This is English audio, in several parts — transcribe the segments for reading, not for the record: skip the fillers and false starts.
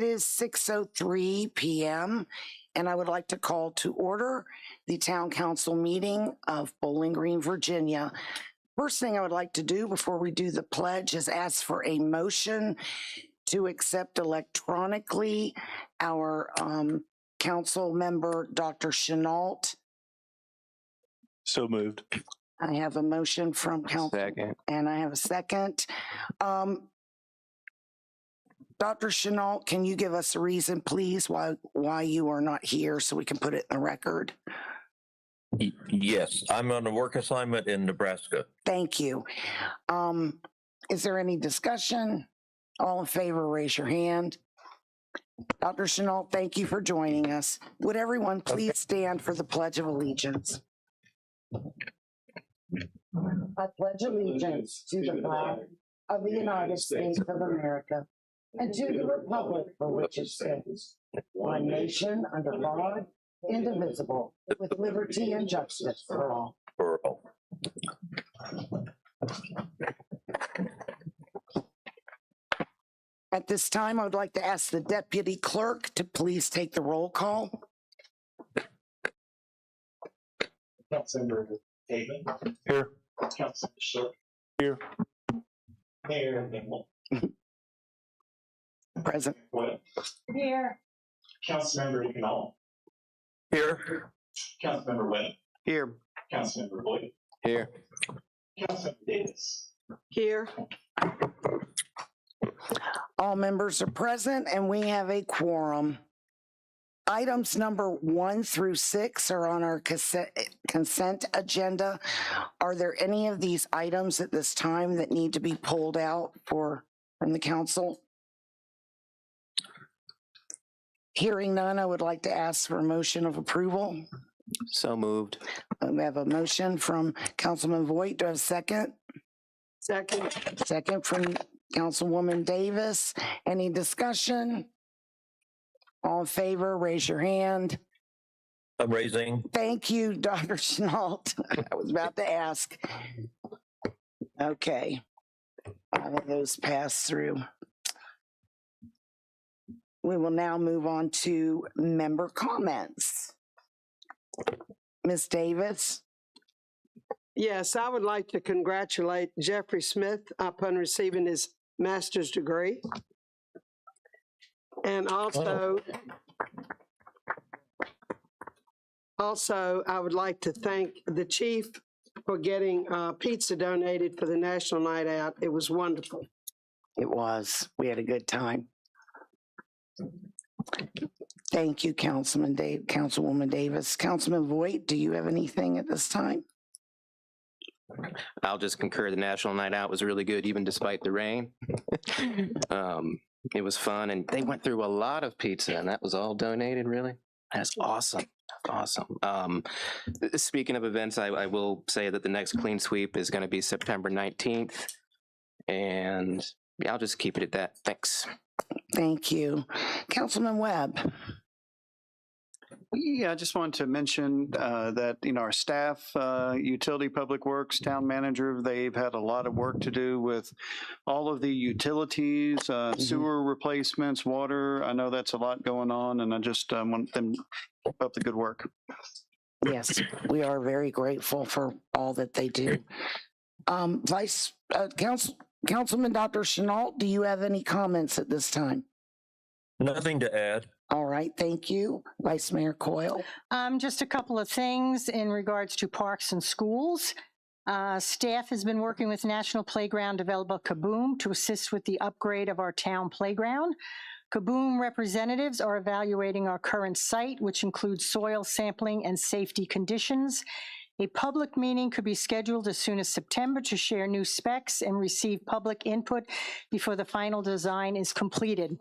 It is 6:03 p.m. and I would like to call to order the Town Council meeting of Bowling Green, Virginia. First thing I would like to do before we do the pledge is ask for a motion to accept electronically our council member, Dr. Chenault. So moved. I have a motion from council. Second. And I have a second. Dr. Chenault, can you give us a reason, please, why you are not here so we can put it in the record? Yes, I'm on a work assignment in Nebraska. Thank you. Is there any discussion? All in favor, raise your hand. Dr. Chenault, thank you for joining us. Would everyone please stand for the Pledge of Allegiance? I pledge allegiance to the flag of the United States of America and to the republic for which it stands, one nation under God, indivisible, with liberty and justice for all. At this time, I would like to ask the deputy clerk to please take the roll call. Councilmember Haven. Here. Councilmember Short. Here. Mayor Engel. Present. What? Here. Councilmember Canal. Here. Councilmember Webb. Here. Councilmember Boyd. Here. Councilmember Davis. Here. All members are present and we have a quorum. Items number 1 through 6 are on our consent agenda. Are there any of these items at this time that need to be pulled out from the council? Hearing none, I would like to ask for a motion of approval. So moved. We have a motion from Councilman Voigt. Do I have a second? Second. Second from Councilwoman Davis. Any discussion? All in favor, raise your hand. I'm raising. Thank you, Dr. Chenault. I was about to ask. Okay. All of those pass through. We will now move on to member comments. Ms. Davis. Yes, I would like to congratulate Jeffrey Smith upon receiving his master's degree. And also, I would like to thank the chief for getting pizza donated for the National Night Out. It was wonderful. It was. We had a good time. Thank you, Councilwoman Davis. Councilman Voigt, do you have anything at this time? I'll just concur. The National Night Out was really good, even despite the rain. It was fun, and they went through a lot of pizza, and that was all donated, really. That's awesome. Awesome. Speaking of events, I will say that the next Clean Sweep is going to be September 19th, and yeah, I'll just keep it at that. Thanks. Thank you. Councilman Webb. Yeah, I just wanted to mention that, our staff, utility public works, town manager, they've had a lot of work to do with all of the utilities, sewer replacements, water. I know that's a lot going on, and I just want them to keep up the good work. Yes, we are very grateful for all that they do. Councilman Dr. Chenault, do you have any comments at this time? Nothing to add. All right, thank you. Vice Mayor Coyle. Just a couple of things in regards to parks and schools. Staff has been working with National Playground developer Kaboom to assist with the upgrade of our town playground. Kaboom representatives are evaluating our current site, which includes soil sampling and safety conditions. A public meeting could be scheduled as soon as September to share new specs and receive public input before the final design is completed.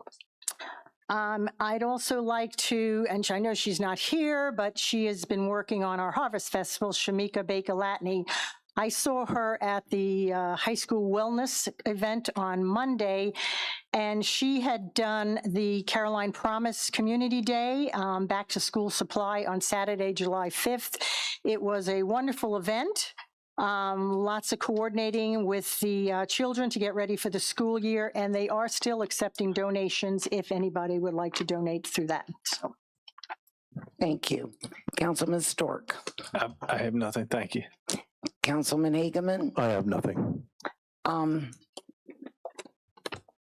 I'd also like to, and I know she's not here, but she has been working on our Harvest Festival, Shamika Baker-Latney. I saw her at the high school wellness event on Monday, and she had done the Caroline Promise Community Day back to school supply on Saturday, July 5th. It was a wonderful event. Lots of coordinating with the children to get ready for the school year, and they are still accepting donations if anybody would like to donate through that. So, Thank you. Councilman Stork, I have nothing. Thank you. Councilman Hageman. I have nothing.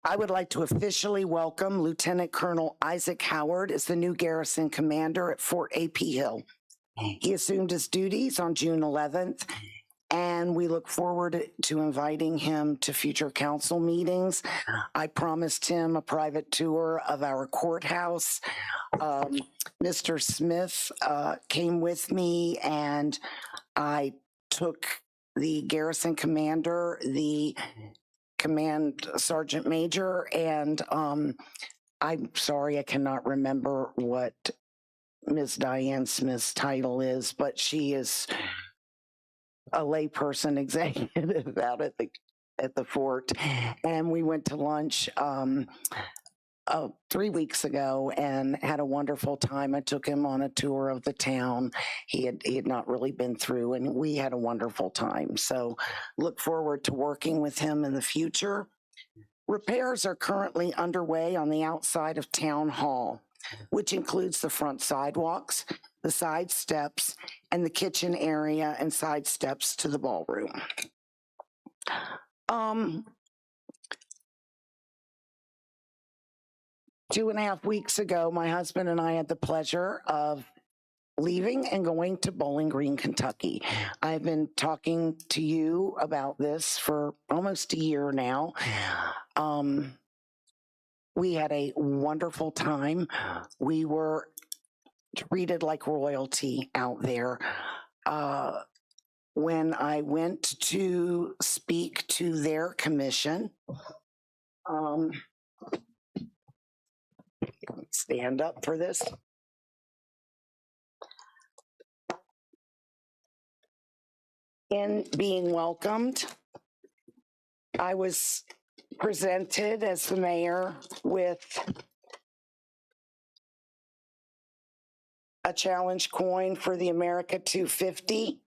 I would like to officially welcome Lieutenant Colonel Isaac Howard as the new garrison commander at Fort A.P. Hill. He assumed his duties on June 11th, and we look forward to inviting him to future council meetings. I promised him a private tour of our courthouse. Mr. Smith came with me, and I took the garrison commander, the command sergeant major, and I'm sorry, I cannot remember what Ms. Diane Smith's title is, but she is a layperson executive out at the fort. And we went to lunch 3 weeks ago and had a wonderful time. I took him on a tour of the town. He had not really been through, and we had a wonderful time. So look forward to working with him in the future. Repairs are currently underway on the outside of Town Hall, which includes the front sidewalks, the side steps, and the kitchen area and side steps to the ballroom. 2.5 weeks ago, my husband and I had the pleasure of leaving and going to Bowling Green, Kentucky. I've been talking to you about this for almost a year now. We had a wonderful time. We were treated like royalty out there. When I went to speak to their commission, stand up for this. In being welcomed, I was presented as the mayor with a challenge coin for the America 250.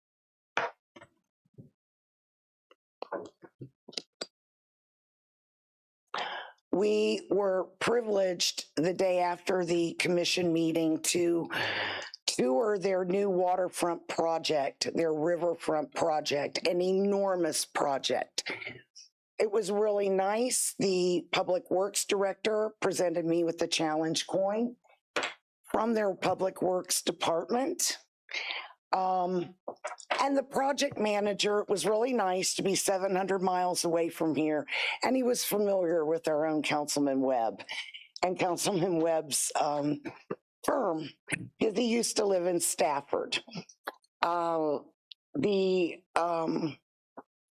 We were privileged the day after the commission meeting to tour their new waterfront project, their riverfront project, an enormous project. It was really nice. The Public Works Director presented me with the challenge coin from their Public Works Department. And the project manager, it was really nice to be 700 miles away from here. And he was familiar with our own Councilman Webb and Councilman Webb's firm, because he used to live in Stafford. The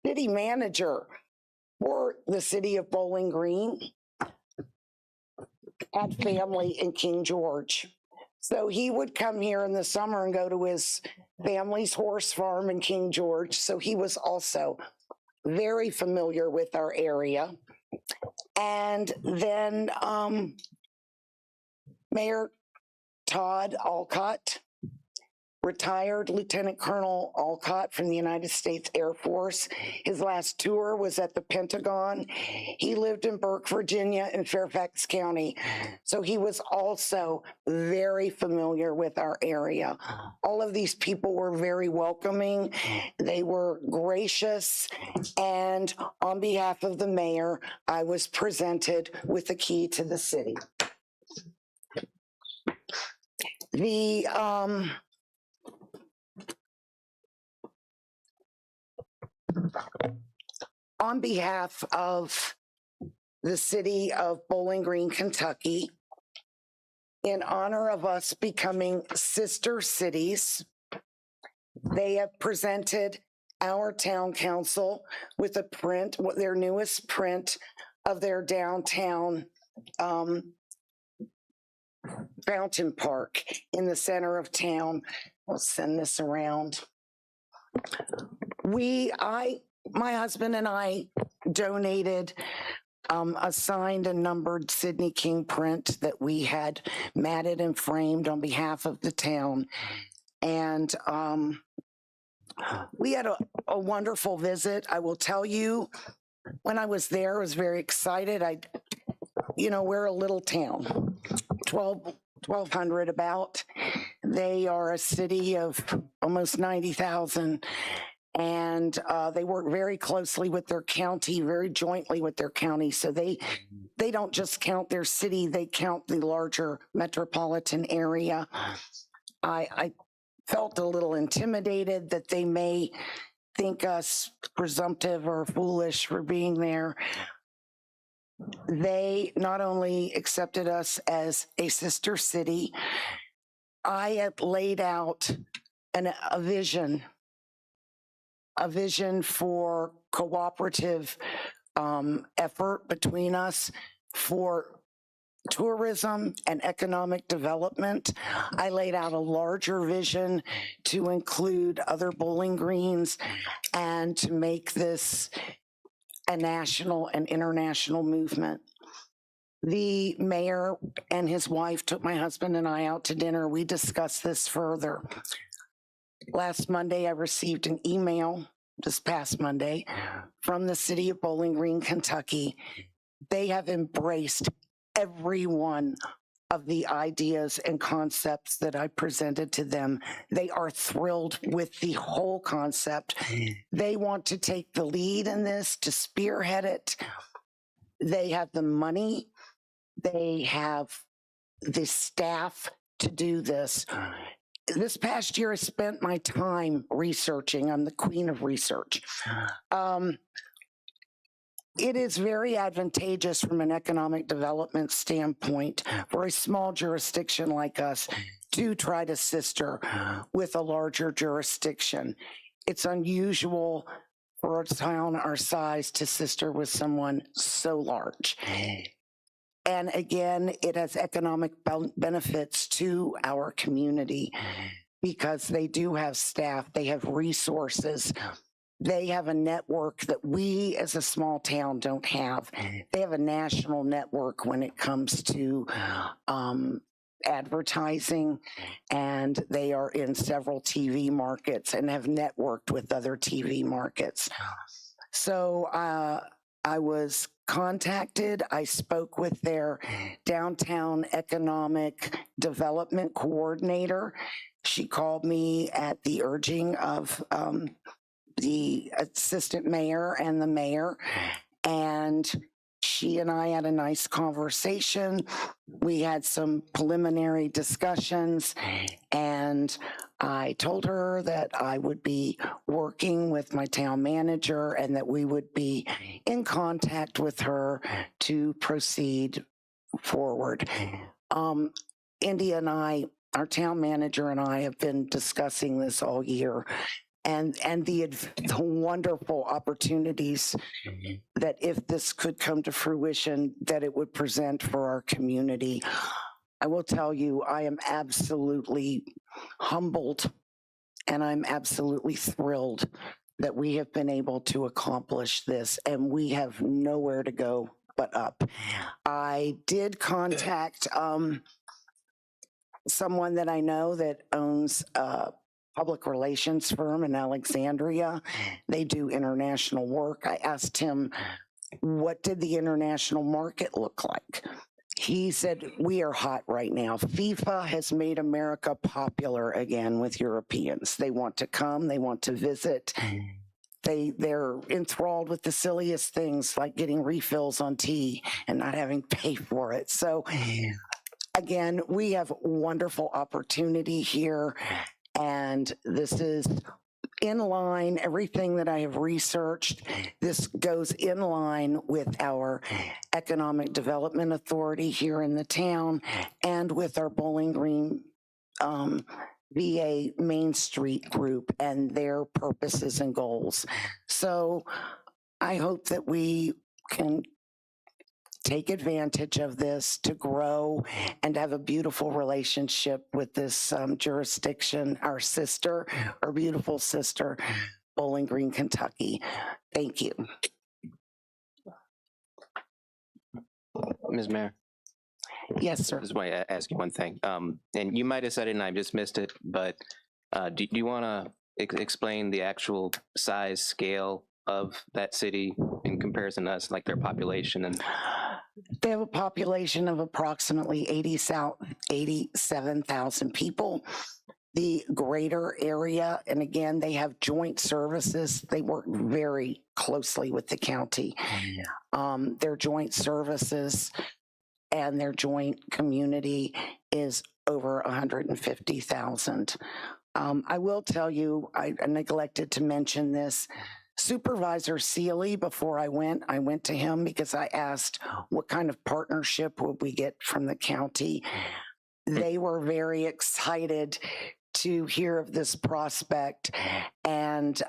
city manager for the city of Bowling Green had family in King George. So he would come here in the summer and go to his family's horse farm in King George. So he was also very familiar with our area. And then Mayor Todd Alcott, retired Lieutenant Colonel Alcott from the United States Air Force. His last tour was at the Pentagon. He lived in Burke, Virginia, in Fairfax County. So he was also very familiar with our area. All of these people were very welcoming. They were gracious. And on behalf of the mayor, I was presented with the key to the city. On behalf of the city of Bowling Green, Kentucky, in honor of us becoming sister cities, they have presented our town council with a print, their newest print of their downtown fountain park in the center of town. We'll send this around. My husband and I donated a signed and numbered Sidney King print that we had matted and framed on behalf of the town. And We had a wonderful visit. I will tell you, when I was there, I was very excited. We're a little town, 1,200 about. They are a city of almost 90,000. And they work very closely with their county, very jointly with their county. So they don't just count their city, they count the larger metropolitan area. I felt a little intimidated that they may think us presumptive or foolish for being there. They not only accepted us as a sister city, I had laid out a vision for cooperative effort between us for tourism and economic development. I laid out a larger vision to include other Bowling Greens and to make this a national and international movement. The mayor and his wife took my husband and I out to dinner. We discussed this further. Last Monday, I received an email, this past Monday, from the city of Bowling Green, Kentucky. They have embraced every one of the ideas and concepts that I presented to them. They are thrilled with the whole concept. They want to take the lead in this, to spearhead it. They have the money. They have the staff to do this. This past year, I spent my time researching. I'm the queen of research. It is very advantageous from an economic development standpoint for a small jurisdiction like us to try to sister with a larger jurisdiction. It's unusual for a town our size to sister with someone so large. And again, it has economic benefits to our community because they do have staff, they have resources, they have a network that we as a small town don't have. They have a national network when it comes to advertising, and they are in several TV markets and have networked with other TV markets. So I was contacted. I spoke with their downtown economic development coordinator. She called me at the urging of the assistant mayor and the mayor, and she and I had a nice conversation. We had some preliminary discussions, and I told her that I would be working with my town manager and that we would be in contact with her to proceed forward. India and I, our town manager and I, have been discussing this all year. And the wonderful opportunities that if this could come to fruition, that it would present for our community. I will tell you, I am absolutely humbled and I'm absolutely thrilled that we have been able to accomplish this, and we have nowhere to go but up. I did contact someone that I know that owns public relations firm in Alexandria. They do international work. I asked him, what did the international market look like? He said, we are hot right now. FIFA has made America popular again with Europeans. They want to come, they want to visit. They're enthralled with the silliest things like getting refills on tea and not having to pay for it. So again, we have wonderful opportunity here. And this is in line, everything that I have researched, this goes in line with our Economic Development Authority here in the town and with our Bowling Green VA Main Street group and their purposes and goals. So I hope that we can take advantage of this to grow and have a beautiful relationship with this jurisdiction, our beautiful sister, Bowling Green, Kentucky. Thank you. Ms. Mayor, Yes, I sir. just want to ask you one thing. And you might have said it and I just missed it, but do you want to explain the actual size scale of that city in comparison to us, like their population and They have a population of approximately 87,000 people. The greater area, and again, they have joint services. They work very closely with the county. Their joint services and their joint community is over 150,000. I will tell you, I neglected to mention this. Supervisor Sealy, before I went to him because I asked what kind of partnership would we get from the county. They were very excited to hear of this prospect, and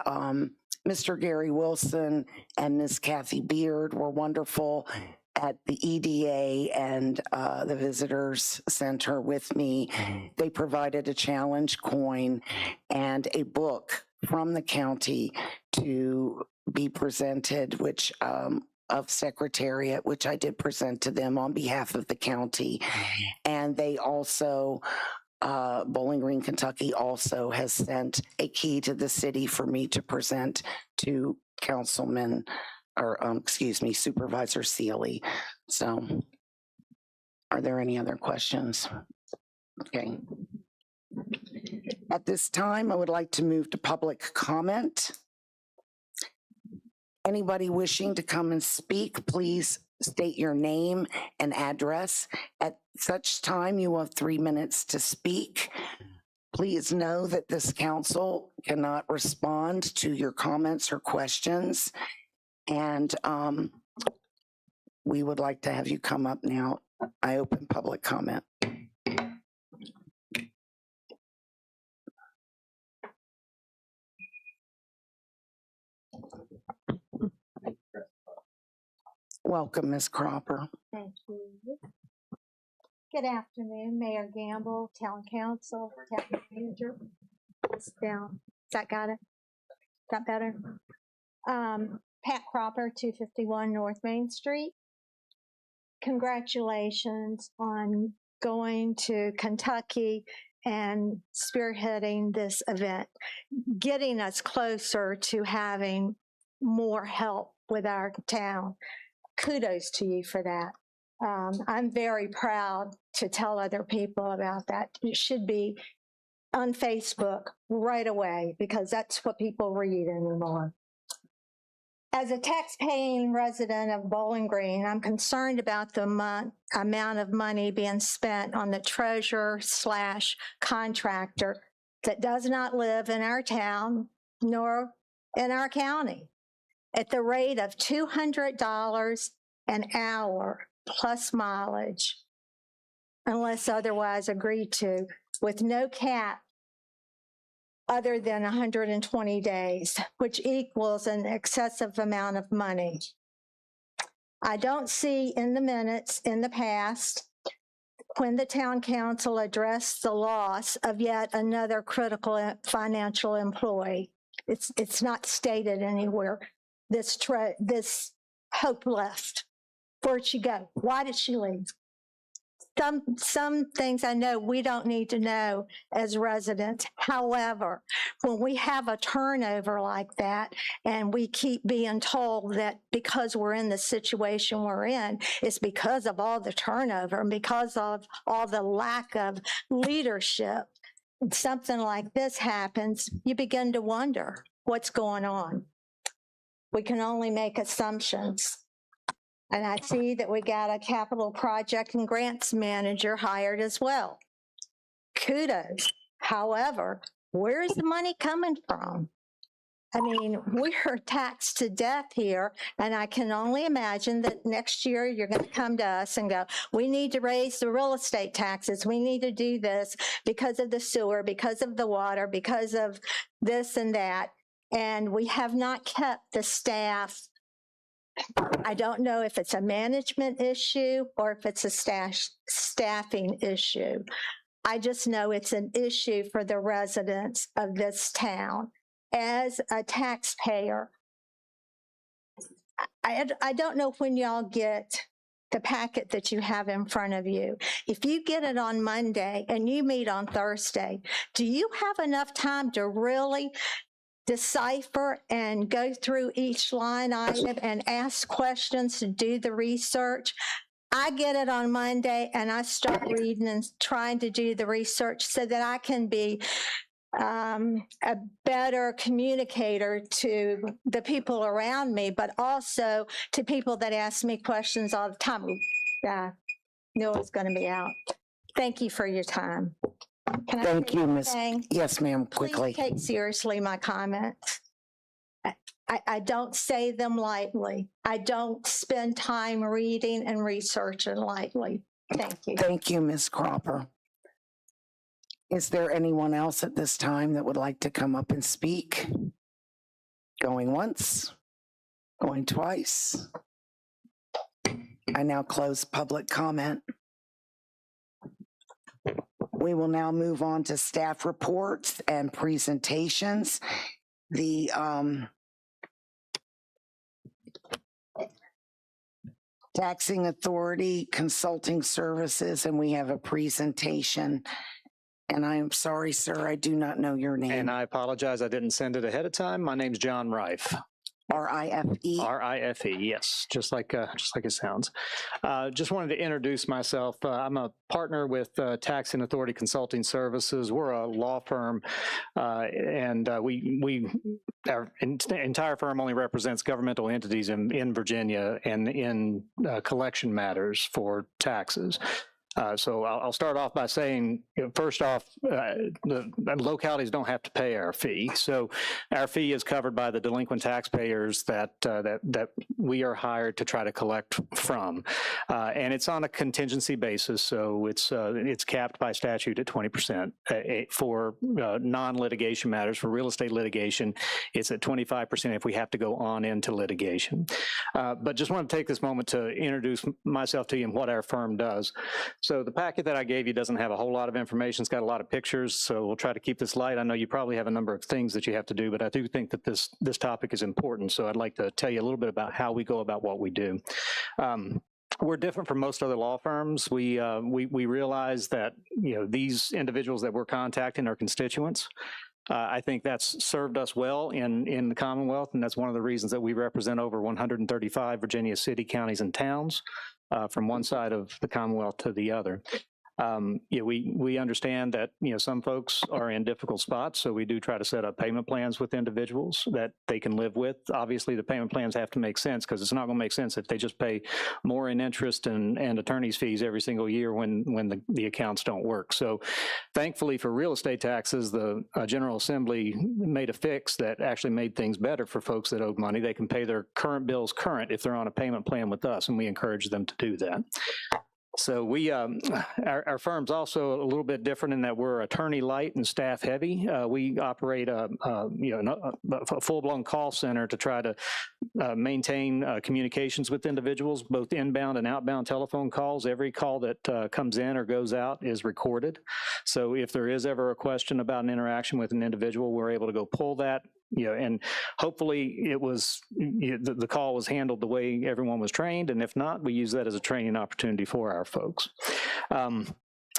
Mr. Gary Wilson and Miss Kathy Beard were wonderful at the EDA and the Visitors Center with me. They provided a challenge coin and a book from the county to be presented, which of Secretariat, which I did present to them on behalf of the county. And they also, Bowling Green, Kentucky also has sent a key to the city for me to present to Councilman, or Supervisor Sealy. So are there any other questions? Okay. At this time, I would like to move to public comment. Anybody wishing to come and speak, please state your name and address. At such time, you have 3 minutes to speak. Please know that this council cannot respond to your comments or questions. And we would like to have you come up now. I open public comment. Welcome, Ms. Cropper. Thank you. Good afternoon, Mayor Gamble, Town Council, Town Manager. It's down. Got it? Got better? Pat Cropper, 251 North Main Street. Congratulations on going to Kentucky and spearheading this event, getting us closer to having more help with our town. Kudos to you for that. I'm very proud to tell other people about that. It should be on Facebook right away because that's what people read anymore. As a tax-paying resident of Bowling Green, I'm concerned about the amount of money being spent on the treasurer/contractor that does not live in our town nor in our county. At the rate of $200 an hour plus mileage, unless otherwise agreed to, with no cap other than 120 days, which equals an excessive amount of money. I don't see in the minutes in the past when the town council addressed the loss of yet another critical financial employee. It's not stated anywhere. This Hope left. Where'd she go? Why did she leave? Some things I know we don't need to know as residents. However, when we have a turnover like that and we keep being told that because we're in the situation we're in, it's because of all the turnover and because of all the lack of leadership, something like this happens, you begin to wonder what's going on. We can only make assumptions. And I see that we got a capital project and grants manager hired as well. Kudos. However, where's the money coming from? I mean, we're taxed to death here, and I can only imagine that next year you're going to come to us and go, we need to raise the real estate taxes. We need to do this because of the sewer, because of the water, because of this and that. And we have not kept the staff. I don't know if it's a management issue or if it's a staffing issue. I just know it's an issue for the residents of this town. As a taxpayer, I don't know when y'all get the packet that you have in front of you. If you get it on Monday and you meet on Thursday, do you have enough time to really decipher and go through each line item and ask questions to do the research? I get it on Monday and I start reading and trying to do the research so that I can be a better communicator to the people around me, but also to people that ask me questions all the time. Yeah, knew it was going to be out. Thank you for your time. Can I Thank say you, one Miss. thing? Yes, ma'am, Please quickly. take seriously my comments. I don't say them lightly. I don't spend time reading and researching lightly. Thank you. Thank you, Ms. Cropper. Is there anyone else at this time that would like to come up and speak? Going once, going twice. I now close public comment. We will now move on to staff reports and presentations. The Taxing Authority Consulting Services, and we have a presentation. And I am sorry, sir, I do not know your name. And I apologize, I didn't send it ahead of time. My name's John Rife. R-I-F-E. R-I-F-E, yes, just like it sounds. Just wanted to introduce myself. I'm a partner with Taxing Authority Consulting Services. We're a law firm, and our entire firm only represents governmental entities in Virginia and in collection matters for taxes. So I'll start off by saying, first off, the localities don't have to pay our fee. So our fee is covered by the delinquent taxpayers that we are hired to try to collect from, and it's on a contingency basis. So it's capped by statute at 20%. For non-litigation matters, for real estate litigation, it's at 25% if we have to go on into litigation. But just want to take this moment to introduce myself to you and what our firm does. So the packet that I gave you doesn't have a whole lot of information. It's got a lot of pictures, so we'll try to keep this light. I know you probably have a number of things that you have to do, but I do think that this topic is important, so I'd like to tell you a little bit about how we go about what we do. We're different from most other law firms. We realize that these individuals that we're contacting are constituents. I think that's served us well in the Commonwealth, and that's one of the reasons that we represent over 135 Virginia city, counties, and towns. From one side of the Commonwealth to the other. We understand that some folks are in difficult spots, so we do try to set up payment plans with individuals that they can live with. Obviously, the payment plans have to make sense, because it's not going to make sense if they just pay more in interest and attorney's fees every single year when the accounts don't work. So thankfully for real estate taxes, the General Assembly made a fix that actually made things better for folks that owed money. They can pay their current bills current if they're on a payment plan with us, and we encourage them to do that. So our firm's also a little bit different in that we're attorney light and staff heavy. We operate a full-blown call center to try to maintain communications with individuals, both inbound and outbound telephone calls. Every call that comes in or goes out is recorded. So if there is ever a question about an interaction with an individual, we're able to go pull that. And hopefully it was, the call was handled the way everyone was trained, and if not, we use that as a training opportunity for our folks.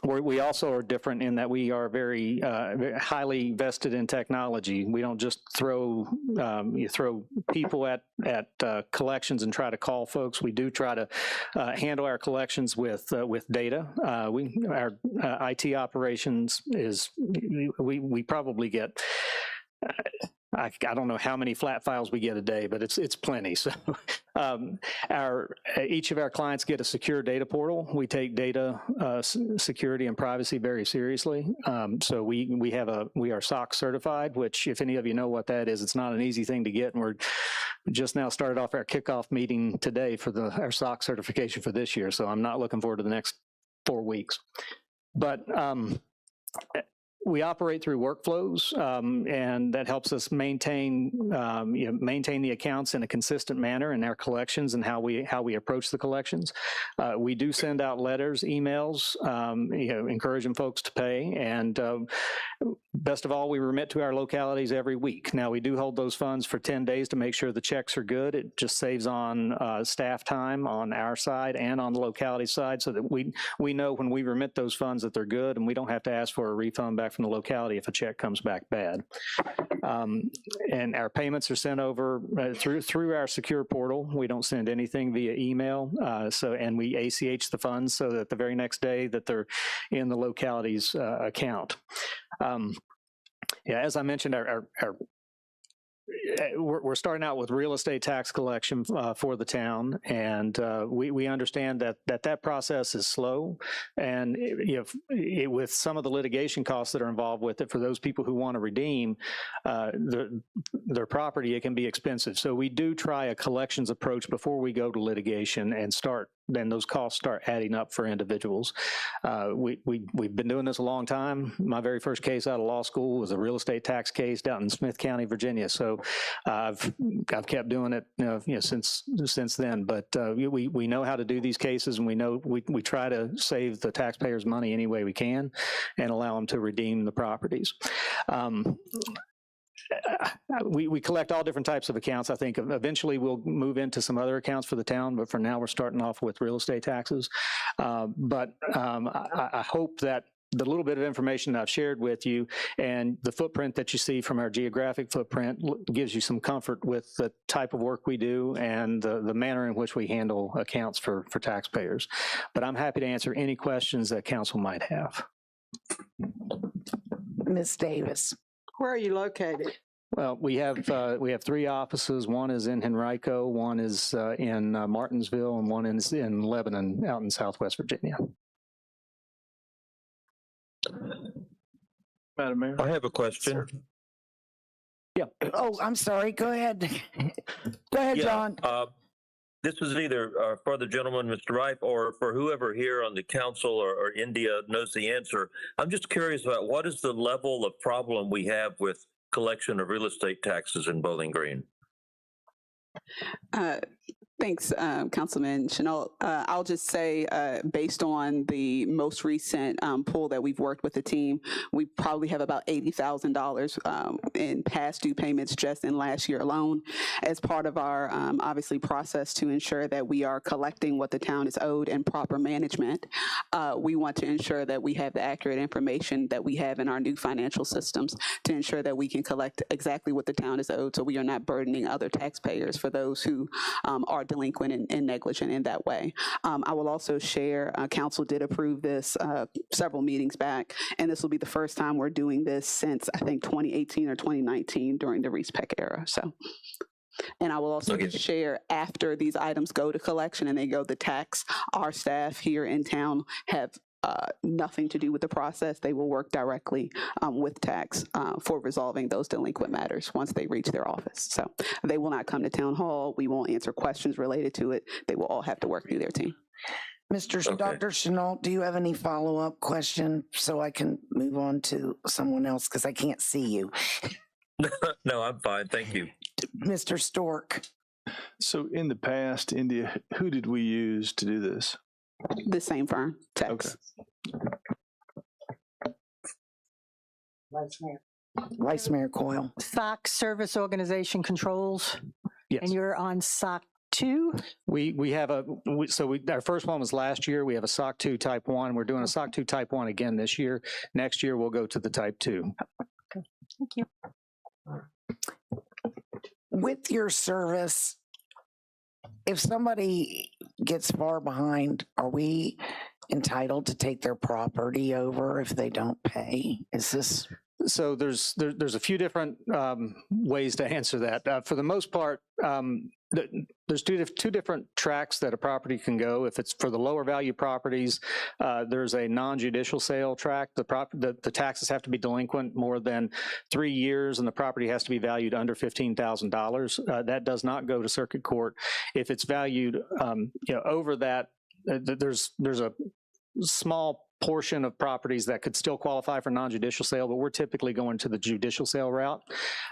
We also are different in that we are very highly vested in technology. We don't just throw people at collections and try to call folks. We do try to handle our collections with data. Our IT operations is, we probably get, I don't know how many flat files we get a day, but it's plenty. So each of our clients get a secure data portal. We take data security and privacy very seriously. So we are SOC certified, which if any of you know what that is, it's not an easy thing to get. And we're just now started off our kickoff meeting today for our SOC certification for this year. So I'm not looking forward to the next 4 weeks. But we operate through workflows, and that helps us maintain the accounts in a consistent manner in our collections and how we approach the collections. We do send out letters, emails, encouraging folks to pay, and Best of all, we remit to our localities every week. Now, we do hold those funds for 10 days to make sure the checks are good. It just saves on staff time on our side and on the locality side, so that we know when we remit those funds that they're good, and we don't have to ask for a refund back from the locality if a check comes back bad. And our payments are sent over through our secure portal. We don't send anything via email. And we ACH the funds so that the very next day that they're in the locality's account. Yeah, as I mentioned, we're starting out with real estate tax collection for the town, and we understand that process is slow, and with some of the litigation costs that are involved with it for those people who want to redeem their property, it can be expensive. So we do try a collections approach before we go to litigation and then those costs start adding up for individuals. We've been doing this a long time. My very first case out of law school was a real estate tax case down in Smith County, Virginia. So I've kept doing it since then. But we know how to do these cases, and we try to save the taxpayers money any way we can and allow them to redeem the properties. We collect all different types of accounts. I think eventually we'll move into some other accounts for the town, but for now we're starting off with real estate taxes. I hope that the little bit of information that I've shared with you and the footprint that you see from our geographic footprint gives you some comfort with the type of work we do and the manner in which we handle accounts for taxpayers. But I'm happy to answer any questions that council might have. Ms. Davis. Where are you located? Well, we have 3 offices. One is in Henrico, one is in Martinsville, and one is in Lebanon, out in Southwest Virginia. Madam Mayor? I have a question. Yeah. Oh, I'm sorry. Go ahead. Go ahead, John. This is either for the gentleman, Mr. Ripe, or for whoever here on the council or India knows the answer. I'm just curious about what is the level of problem we have with collection of real estate taxes in Bowling Green? Thanks, Councilman Chenault. I'll just say, based on the most recent pool that we've worked with the team, we probably have about $80,000 in past due payments just in last year alone. As part of our, obviously, process to ensure that we are collecting what the town is owed and proper management, we want to ensure that we have the accurate information that we have in our new financial systems to ensure that we can collect exactly what the town is owed, so we are not burdening other taxpayers for those who are delinquent and negligent in that way. I will also share, council did approve this several meetings back, and this will be the first time we're doing this since I think 2018 or 2019 during the RESPEC era. So, and I will also share, after these items go to collection and they go to tax, our staff here in town have nothing to do with the process. They will work directly with tax for resolving those delinquent matters once they reach their office. So they will not come to town hall. We won't answer questions related to it. They will all have to work through their team. Dr. Chenault, do you have any follow-up question so I can move on to someone else because I can't see you? No, I'm fine. Thank you. Mr. Stork. So in the past, India, who did we use to do this? The same firm, tax. Okay. Vice Mayor Coyle. SOC Service Organization Controls, Yes. and you're on SOC 2? We have our first one was last year. We have a SOC 2 Type 1. We're doing a SOC 2 Type 1 again this year. Next year, we'll go to the Type 2. Okay, thank you. With your service, if somebody gets far behind, are we entitled to take their property over if they don't pay? Is this? So there's a few different ways to answer that. For the most part, there's two different tracks that a property can go. If it's for the lower value properties, there's a non-judicial sale track. The taxes have to be delinquent more than 3 years, and the property has to be valued under $15,000. That does not go to circuit court. If it's valued, over that, there's a small portion of properties that could still qualify for non-judicial sale, but we're typically going to the judicial sale route.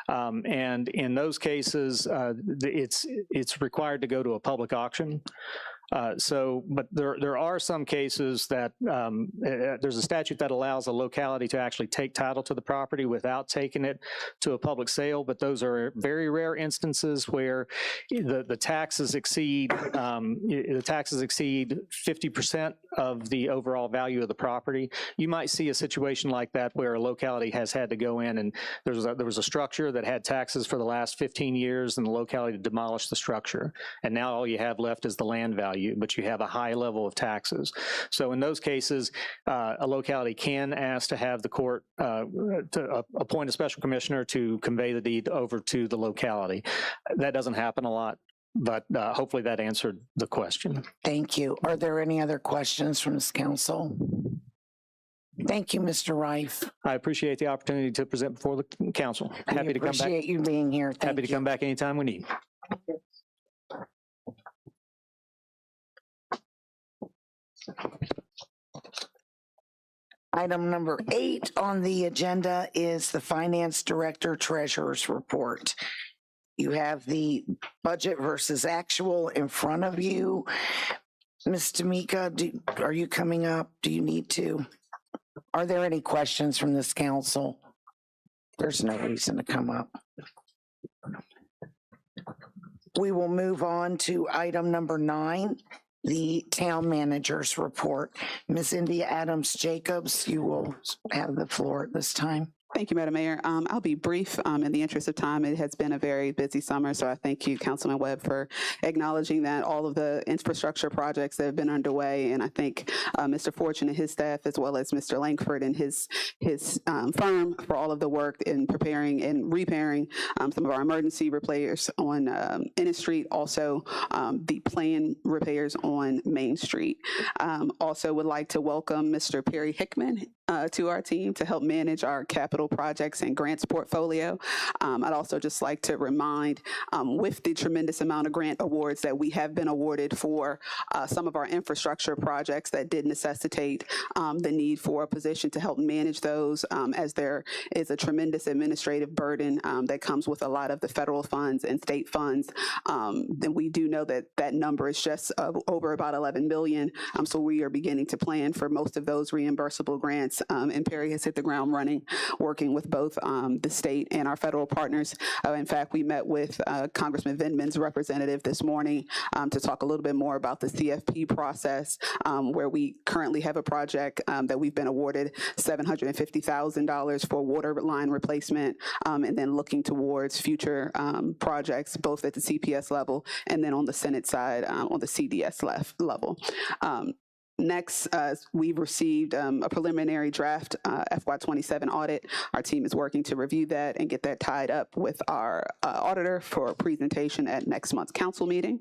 And in those cases, it's required to go to a public auction. But there are some cases that there's a statute that allows a locality to actually take title to the property without taking it to a public sale. But those are very rare instances where the taxes exceed 50% of the overall value of the property. You might see a situation like that where a locality has had to go in and there was a structure that had taxes for the last 15 years and the locality demolished the structure. And now all you have left is the land value, but you have a high level of taxes. So in those cases, a locality can ask to have the court to appoint a special commissioner to convey the deed over to the locality. That doesn't happen a lot, but hopefully that answered the question. Thank you. Are there any other questions from this council? Thank you, Mr. Rife. I appreciate the opportunity to present before the council. Happy to come back. Appreciate you being here. Thank Happy to come back anytime we need. Item number 8 on the agenda is the Finance Director Treasurer's Report. You have the budget versus actual in front of you. Ms. D'Amica, are you coming up? Do you need to? Are there any questions from this council? There's no reason to come up. We will move on to item number 9, the Town Manager's Report. Ms. India Adams Jacobs, you will have the floor at this time. Thank you, Madam Mayor. I'll be brief in the interest of time. It has been a very busy summer, so I thank you, Councilman Webb, for acknowledging that all of the infrastructure projects that have been underway, and I thank Mr. Fortune and his staff, as well as Mr. Langford and his firm for all of the work in preparing and repairing some of our emergency repairs on Ennis Street, also the planned repairs on Main Street. Also would like to welcome Mr. Perry Hickman to our team to help manage our capital projects and grants portfolio. I'd also just like to remind, with the tremendous amount of grant awards that we have been awarded for some of our infrastructure projects that did necessitate the need for a position to help manage those, as there is a tremendous administrative burden that comes with a lot of the federal funds and state funds. Then we do know that that number is just over about 11 million. So we are beginning to plan for most of those reimbursable grants. And Perry has hit the ground running, working with both the state and our federal partners. In fact, we met with Congressman Vindman's representative this morning to talk a little bit more about the CFP process, where we currently have a project that we've been awarded $750,000 for water line replacement, and then looking towards future projects, both at the CPS level and then on the Senate side, on the CDS level. Next, we've received a preliminary draft FY27 audit. Our team is working to review that and get that tied up with our auditor for presentation at next month's council meeting.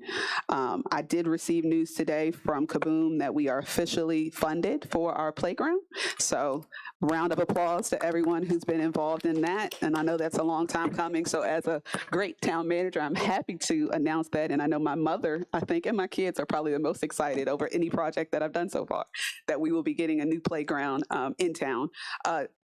I did receive news today from Kaboom that we are officially funded for our playground. So round of applause to everyone who's been involved in that. And I know that's a long time coming. So as a great town manager, I'm happy to announce that. And I know my mother, I think, and my kids are probably the most excited over any project that I've done so far, that we will be getting a new playground in town.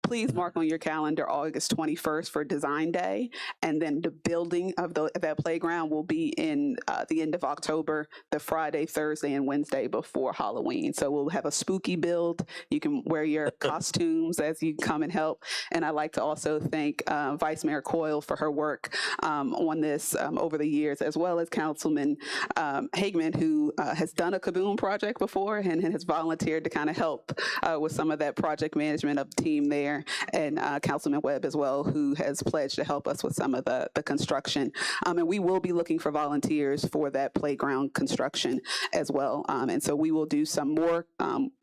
Please mark on your calendar August 21st for Design Day. And then the building of that playground will be in the end of October, the Friday, Thursday, and Wednesday before Halloween. So we'll have a spooky build. You can wear your costumes as you come and help. And I'd like to also thank Vice Mayor Coyle for her work on this over the years, as well as Councilman Hagman, who has done a Kaboom project before and has volunteered to kind of help with some of that project management of the team there. And Councilman Webb as well, who has pledged to help us with some of the construction. And we will be looking for volunteers for that playground construction as well. And so we will do some more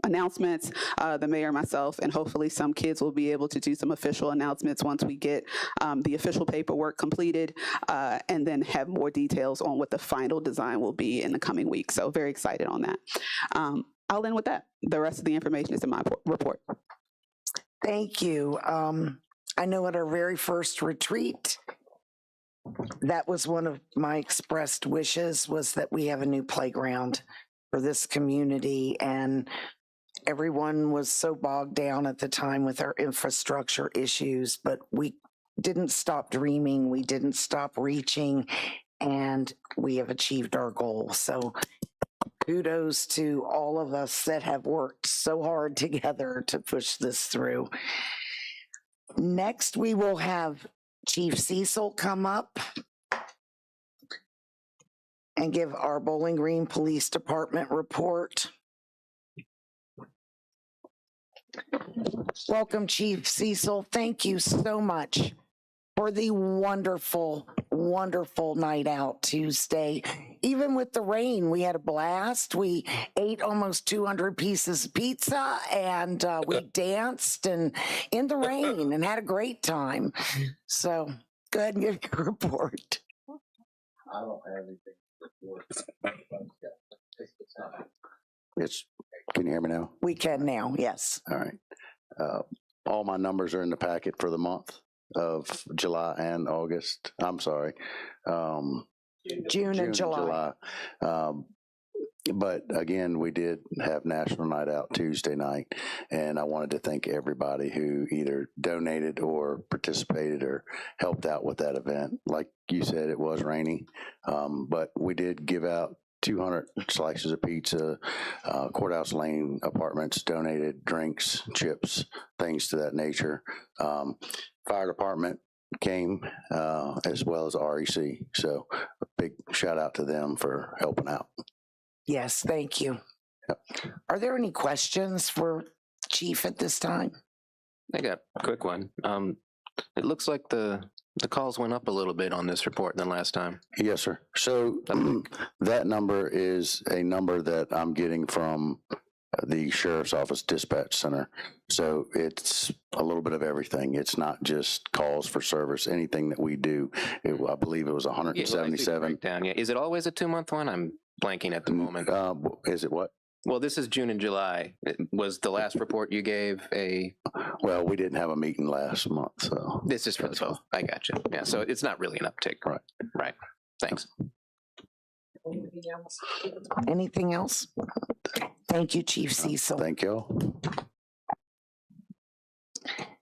announcements, the mayor, myself, and hopefully some kids will be able to do some official announcements once we get the official paperwork completed, and then have more details on what the final design will be in the coming weeks. So very excited on that. I'll end with that. The rest of the information is in my report. Thank you. I know at our very first retreat, that was one of my expressed wishes, was that we have a new playground for this community. And everyone was so bogged down at the time with our infrastructure issues, but we didn't stop dreaming. We didn't stop reaching, and we have achieved our goal. So kudos to all of us that have worked so hard together to push this through. Next, we will have Chief Cecil come up and give our Bowling Green Police Department report. Welcome, Chief Cecil. Thank you so much for the wonderful, wonderful night out Tuesday. Even with the rain, we had a blast. We ate almost 200 pieces of pizza, and we danced and in the rain and had a great time. So go ahead and give your report. I don't have anything to report. Can you hear me now? We can now, yes. All right. All my numbers are in the packet for the month of July and August. I'm sorry. June and July. But again, we did have National Night Out Tuesday night, and I wanted to thank everybody who either donated or participated or helped out with that event. Like you said, it was rainy, but we did give out 200 slices of pizza. Courthouse Lane Apartments donated drinks, chips, things to that nature. Fire department came as well as REC. So a big shout out to them for helping out. Yes, thank you. Yep. Are there any questions for Chief at this time? I got a quick one. It looks like the calls went up a little bit on this report than last time. Yes, sir. So that number is a number that I'm getting from the Sheriff's Office Dispatch Center. So it's a little bit of everything. It's not just calls for service, anything that we do. I believe it was 177. Yeah. Is it always a 2-month one? I'm blanking at the moment. Is it what? Well, this is June and July. Was the last report you gave a... Well, we didn't have a meeting last month, so. This is for the 12th. I got you. Yeah, so it's not really an uptick. Right. Right. Thanks. Anything else? Thank you, Chief Cecil. Thank you all.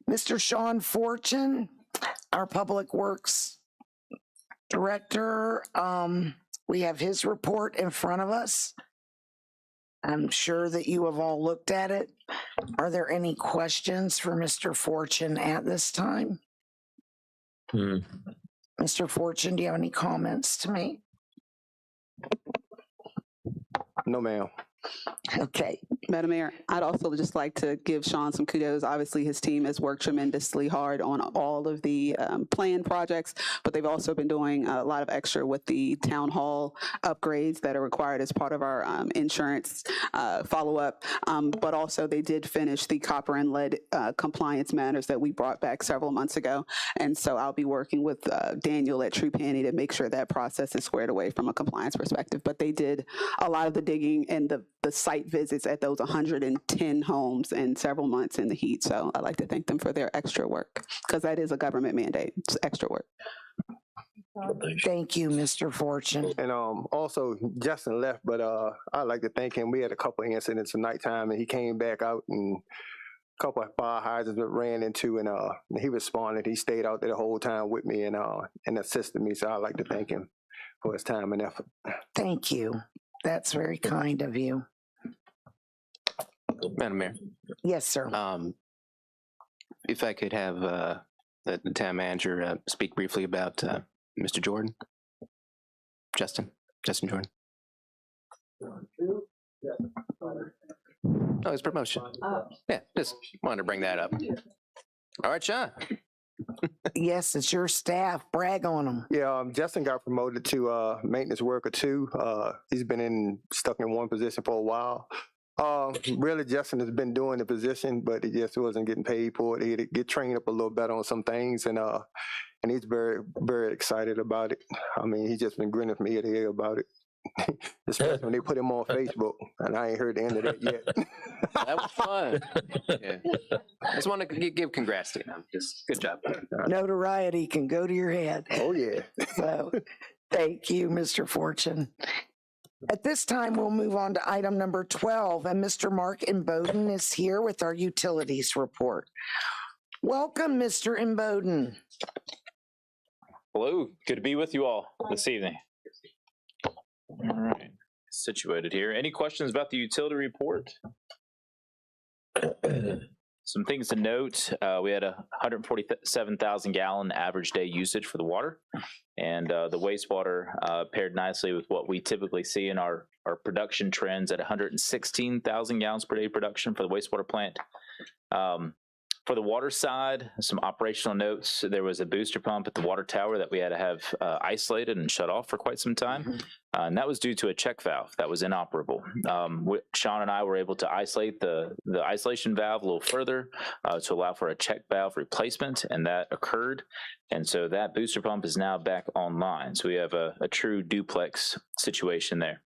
Mr. Sean Fortune, our Public Works Director, we have his report in front of us. I'm sure that you have all looked at it. Are there any questions for Mr. Fortune at this time? Mr. Fortune, do you have any comments to make? No, ma'am. Okay. Madam Mayor, I'd also just like to give Sean some kudos. Obviously, his team has worked tremendously hard on all of the planned projects, but they've also been doing a lot of extra with the town hall upgrades that are required as part of our insurance follow-up. But also, they did finish the copper and lead compliance matters that we brought back several months ago. And so I'll be working with Daniel at True Penny to make sure that process is squared away from a compliance perspective. But they did a lot of the digging and the site visits at those 110 homes in several months in the heat. So I'd like to thank them for their extra work, because that is a government mandate. It's extra work. Thank you, Mr. Fortune. And also Justin left, but I'd like to thank him. We had a couple of incidents at nighttime, and he came back out, and a couple of fire hydrants that ran into, and he responded. He stayed out there the whole time with me and assisted me. So I'd like to thank him for his time and effort. Thank you. That's very kind of you. Madam Mayor. Yes, sir. If I could have the town manager speak briefly about Mr. Jordan. Justin Jordan. Oh, his promotion. Yeah, just wanted to bring that up. All right, Sean. Yes, it's your staff. Brag on them. Yeah, Justin got promoted to maintenance worker 2. He's been stuck in one position for a while. Really, Justin has been doing the position, but he just wasn't getting paid for it. He had to get trained up a little better on some things, and he's very, very excited about it. I mean, he's just been grinning from ear to ear about it. Especially when they put him on Facebook, and I ain't heard the end of that yet. That was fun. Yeah. I just want to give congrats to him. Just good job. Notoriety can go to your head. Oh, yeah. So, thank you, Mr. Fortune. At this time, we'll move on to item number 12, and Mr. Mark Imboden is here with our utilities report. Welcome, Mr. Imboden. Hello, good to be with you all this evening. All right. situated here. Any questions about the utility report? Some things to note, we had a 147,000 gallon average day usage for the water, and the wastewater paired nicely with what we typically see in our production trends at 116,000 gallons per day production for the wastewater plant. For the water side, some operational notes. There was a booster pump at the water tower that we had to have isolated and shut off for quite some time. And that was due to a check valve that was inoperable. Sean and I were able to isolate the isolation valve a little further to allow for a check valve replacement, and that occurred. And so that booster pump is now back online. So we have a true duplex situation there.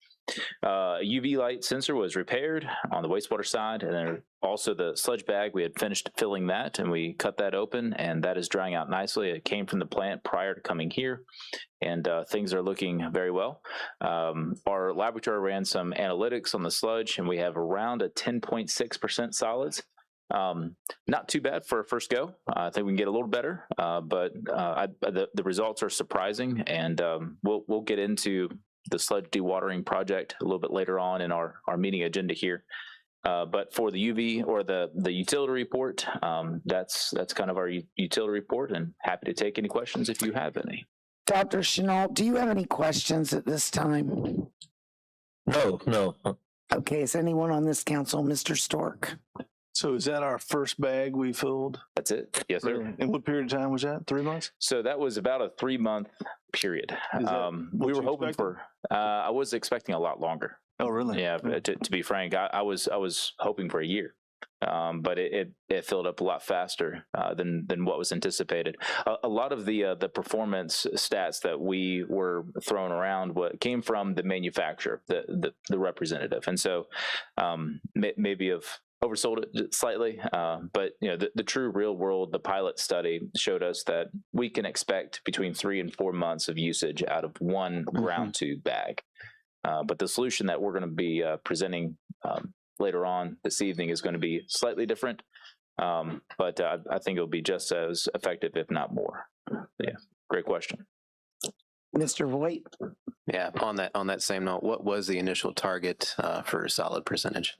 UV light sensor was repaired on the wastewater side, and then also the sludge bag, we had finished filling that and we cut that open, and that is drying out nicely. It came from the plant prior to coming here, and things are looking very well. Our laboratory ran some analytics on the sludge, and we have around a 10.6% solids. Not too bad for a first go. I think we can get a little better, but the results are surprising, and we'll get into the sludge dewatering project a little bit later on in our meeting agenda here. But for the UV or the utility report, that's kind of our utility report, and happy to take any questions if you have any. Dr. Chenault, do you have any questions at this time? No. Okay, is anyone on this council? Mr. Stork? So is that our first bag we filled? That's it. Yes, sir. And what period of time was that? 3 months? So that was about a 3-month period. We were hoping for, I was expecting a lot longer. Oh, really? Yeah, to be frank, I was hoping for a year. But it filled up a lot faster than what was anticipated. A lot of the performance stats that we were throwing around came from the manufacturer, the representative, and so maybe have oversold it slightly. But the true real world, the pilot study showed us that we can expect between 3 and 4 months of usage out of one ground tube bag. But the solution that we're going to be presenting later on this evening is going to be slightly different, but I think it'll be just as effective, if not more. Yeah, great question. Mr. Voigt? Yeah, on that same note, what was the initial target for solid percentage?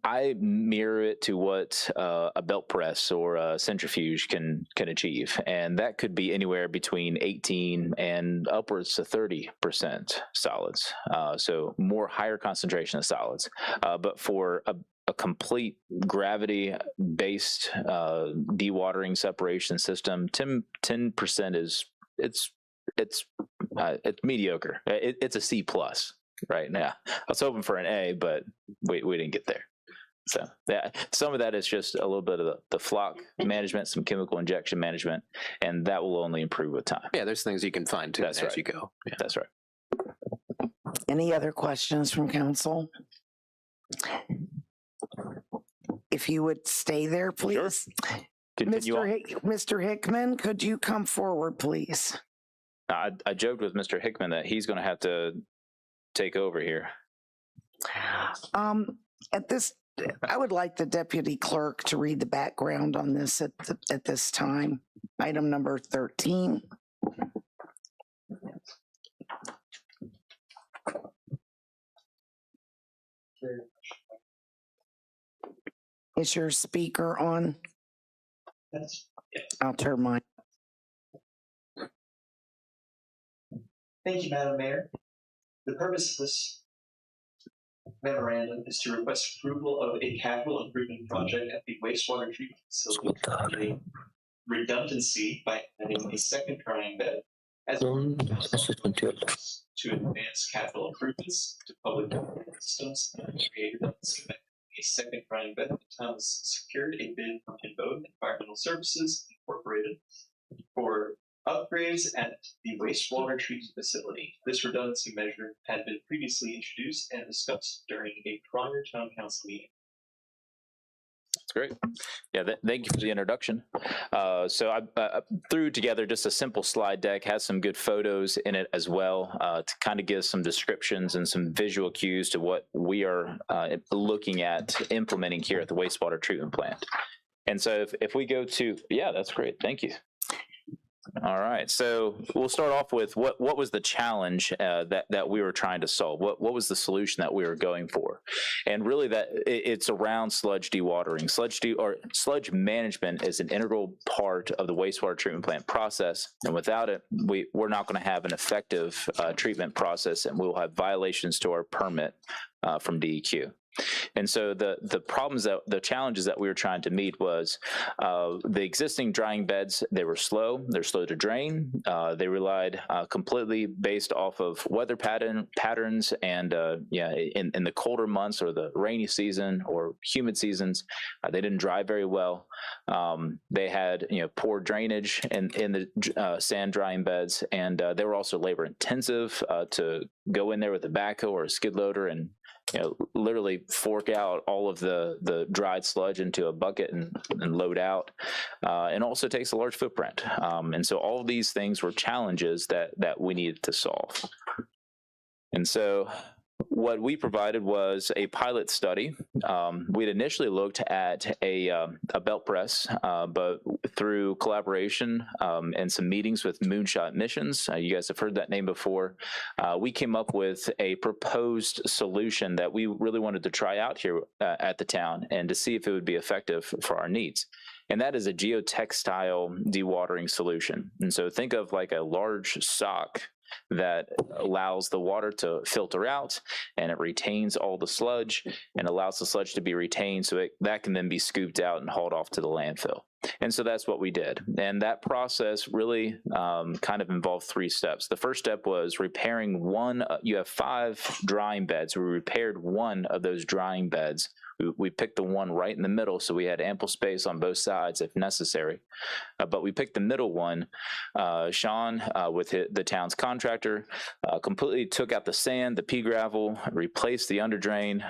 I mirror it to what a belt press or a centrifuge can achieve, and that could be anywhere between 18 and upwards to 30% solids. So higher concentration of solids. But for a complete gravity-based dewatering separation system, 10% is it's mediocre. It's a C+. Right now, I was hoping for an A, but we didn't get there. So yeah, some of that is just a little bit of the flock management, some chemical injection management, and that will only improve with time. Yeah, there's things you can fine tune as you go. Yeah. That's right. Any other questions from council? If you would stay there, please. Sure. Continue on. Mr. Hickman, could you come forward, please? I joked with Mr. Hickman that he's going to have to take over here. At this, I would like the deputy clerk to read the background on this at this time. Item number 13. Is your speaker on? I'll turn mine. Thank you, Madam Mayor. The purpose of this memorandum is to request approval of a capital improvement project at the wastewater treatment facility, redundancy by adding a second drying bed as to advance capital improvements to public systems and create redundancy by a second drying bed. The town has secured a bid from Envogue Environmental Services Incorporated for upgrades at the wastewater treatment facility. This redundancy measure had been previously introduced and discussed during a prior town council meeting. That's great. Yeah, thank you for the introduction. So I threw together just a simple slide deck, has some good photos in it as well, to kind of give some descriptions and some visual cues to what we are looking at implementing here at the wastewater treatment plant. And so if we go to, yeah, that's great. Thank you. All right, so we'll start off with what was the challenge that we were trying to solve? What was the solution that we were going for? And really, it's around sludge dewatering. Sludge management is an integral part of the wastewater treatment plant process, and without it, we're not going to have an effective treatment process, and we will have violations to our permit from DEQ. And so the challenges that we were trying to meet was the existing drying beds. They're slow to drain. They relied completely based off of weather patterns, and in the colder months or the rainy season or humid seasons, they didn't dry very well. They had poor drainage in the sand drying beds, and they were also labor intensive to go in there with a backhoe or a skid loader and literally fork out all of the dried sludge into a bucket and load out, and also takes a large footprint. And so all of these things were challenges that we needed to solve. And so what we provided was a pilot study. We'd initially looked at a belt press, but through collaboration and some meetings with Moonshot Missions, you guys have heard that name before, we came up with a proposed solution that we really wanted to try out here at the town and to see if it would be effective for our needs. And that is a geotextile dewatering solution. And so think of like a large sock that allows the water to filter out, and it retains all the sludge and allows the sludge to be retained, so that can then be scooped out and hauled off to the landfill. And so that's what we did. And that process really kind of involved 3 steps. The first step was repairing one. You have 5 drying beds. We repaired one of those drying beds. We picked the one right in the middle, so we had ample space on both sides if necessary. But we picked the middle one. Sean, with the town's contractor, completely took out the sand, the pea gravel, replaced the underdrain,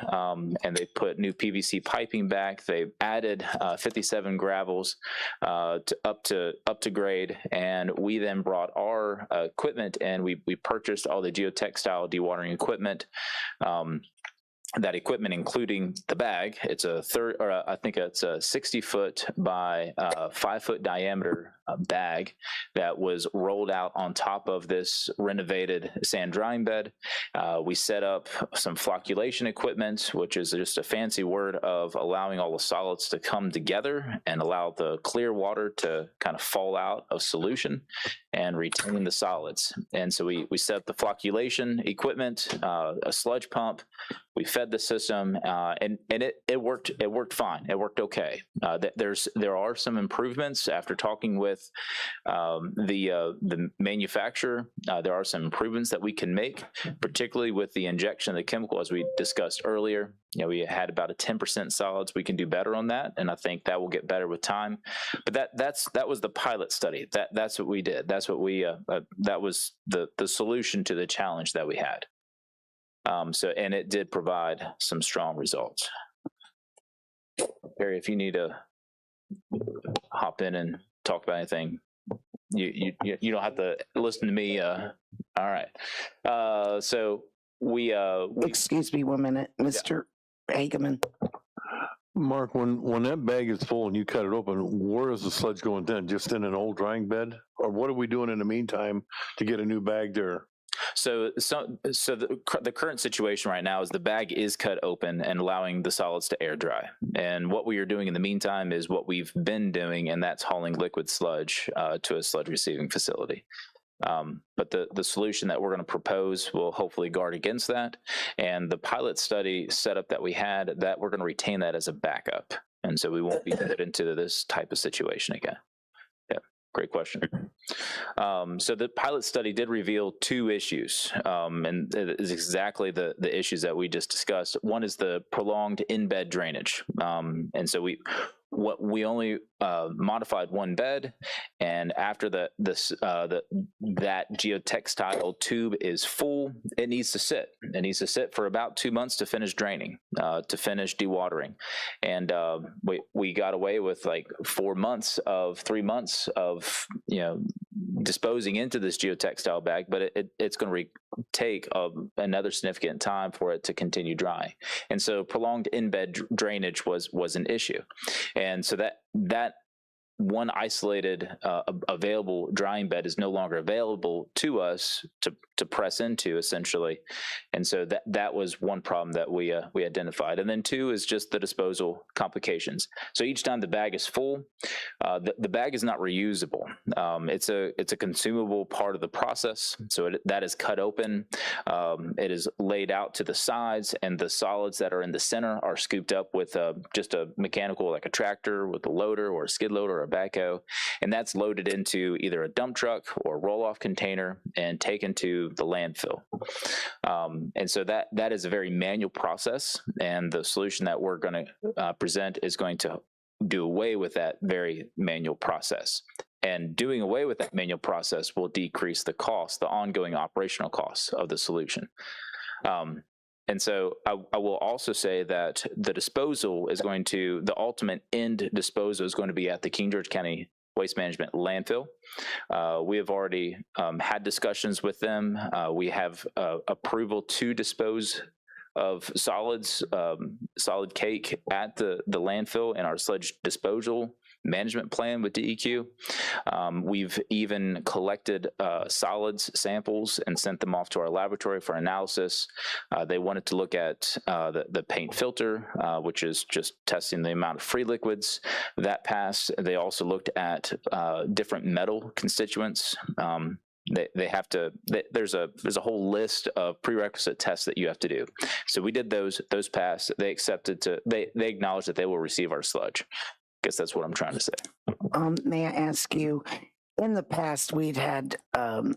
and they put new PVC piping back. They added 57 gravels up to grade, and we then brought our equipment, and we purchased all the geotextile dewatering equipment. That equipment, including the bag, it's a 60-foot by 5-foot diameter bag that was rolled out on top of this renovated sand drying bed. We set up some flocculation equipment, which is just a fancy word of allowing all the solids to come together and allow the clear water to kind of fall out of solution and retain the solids. And so we set up the flocculation equipment, a sludge pump. We fed the system, and it worked. It worked fine. It worked okay. There are some improvements after talking with the manufacturer. There are some improvements that we can make, particularly with the injection of the chemical, as we discussed earlier. We had about a 10% solids. We can do better on that, and I think that will get better with time. But that was the pilot study. That's what we did. That's what we that was the solution to the challenge that we had. And it did provide some strong results. Perry, if you need to hop in and talk about anything, you don't have to listen to me. All right. So we excuse me 1 minute, Mr. Hageman. Mark, when that bag is full and you cut it open, where is the sludge going then? Just in an old drying bed? Or what are we doing in the meantime to get a new bag there? So the current situation right now is the bag is cut open and allowing the solids to air dry. And what we are doing in the meantime is what we've been doing, and that's hauling liquid sludge to a sludge receiving facility. But the solution that we're going to propose will hopefully guard against that. And the pilot study setup that we had, that we're going to retain that as a backup. And so we won't be put into this type of situation again. Yeah, great question. So the pilot study did reveal 2 issues, and it is exactly the issues that we just discussed. One is the prolonged in-bed drainage. And so we only modified one bed, and after that geotextile tube is full, it needs to sit. It needs to sit for about 2 months to finish draining, to finish dewatering. And we got away with like 3 months of disposing into this geotextile bag, but it's going to take another significant time for it to continue drying. And so prolonged in-bed drainage was an issue. And so that one isolated available drying bed is no longer available to us to press into, essentially. And so that was one problem that we identified. And then two is just the disposal complications. So each time the bag is full, the bag is not reusable. It's a consumable part of the process. So that is cut open. It is laid out to the sides, and the solids that are in the center are scooped up with just a mechanical, like a tractor with a loader or a skid loader or a backhoe. And that's loaded into either a dump truck or roll-off container and taken to the landfill. And so that is a very manual process. And the solution that we're going to present is going to do away with that very manual process. And doing away with that manual process will decrease the cost, the ongoing operational costs of the solution. And so I will also say that the disposal is going to, the ultimate end disposal is going to be at the King George County Waste Management Landfill. We have already had discussions with them. We have approval to dispose of solids, solid cake at the landfill in our sludge disposal management plan with DEQ. We've even collected solids samples and sent them off to our laboratory for analysis. They wanted to look at the paint filter, which is just testing the amount of free liquids. That passed. They also looked at different metal constituents. They have to, there's a whole list of prerequisite tests that you have to do. So we did those passed. They accepted they acknowledged that they will receive our sludge. I guess that's what I'm trying to say. May I ask you, in the past, we'd had an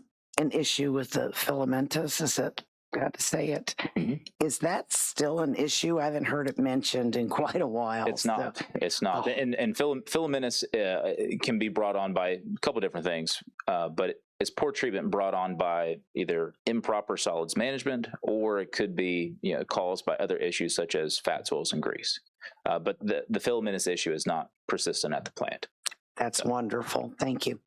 issue with the filamentous, is it, got to say it? Is that still an issue? I haven't heard it mentioned in quite a while. It's not. It's not. And filamentous can be brought on by a couple different things, but it's poor treatment brought on by either improper solids management, or it could be caused by other issues such as fats, oils, and grease. But the filamentous issue is not persistent at the plant. That's wonderful. Thank you.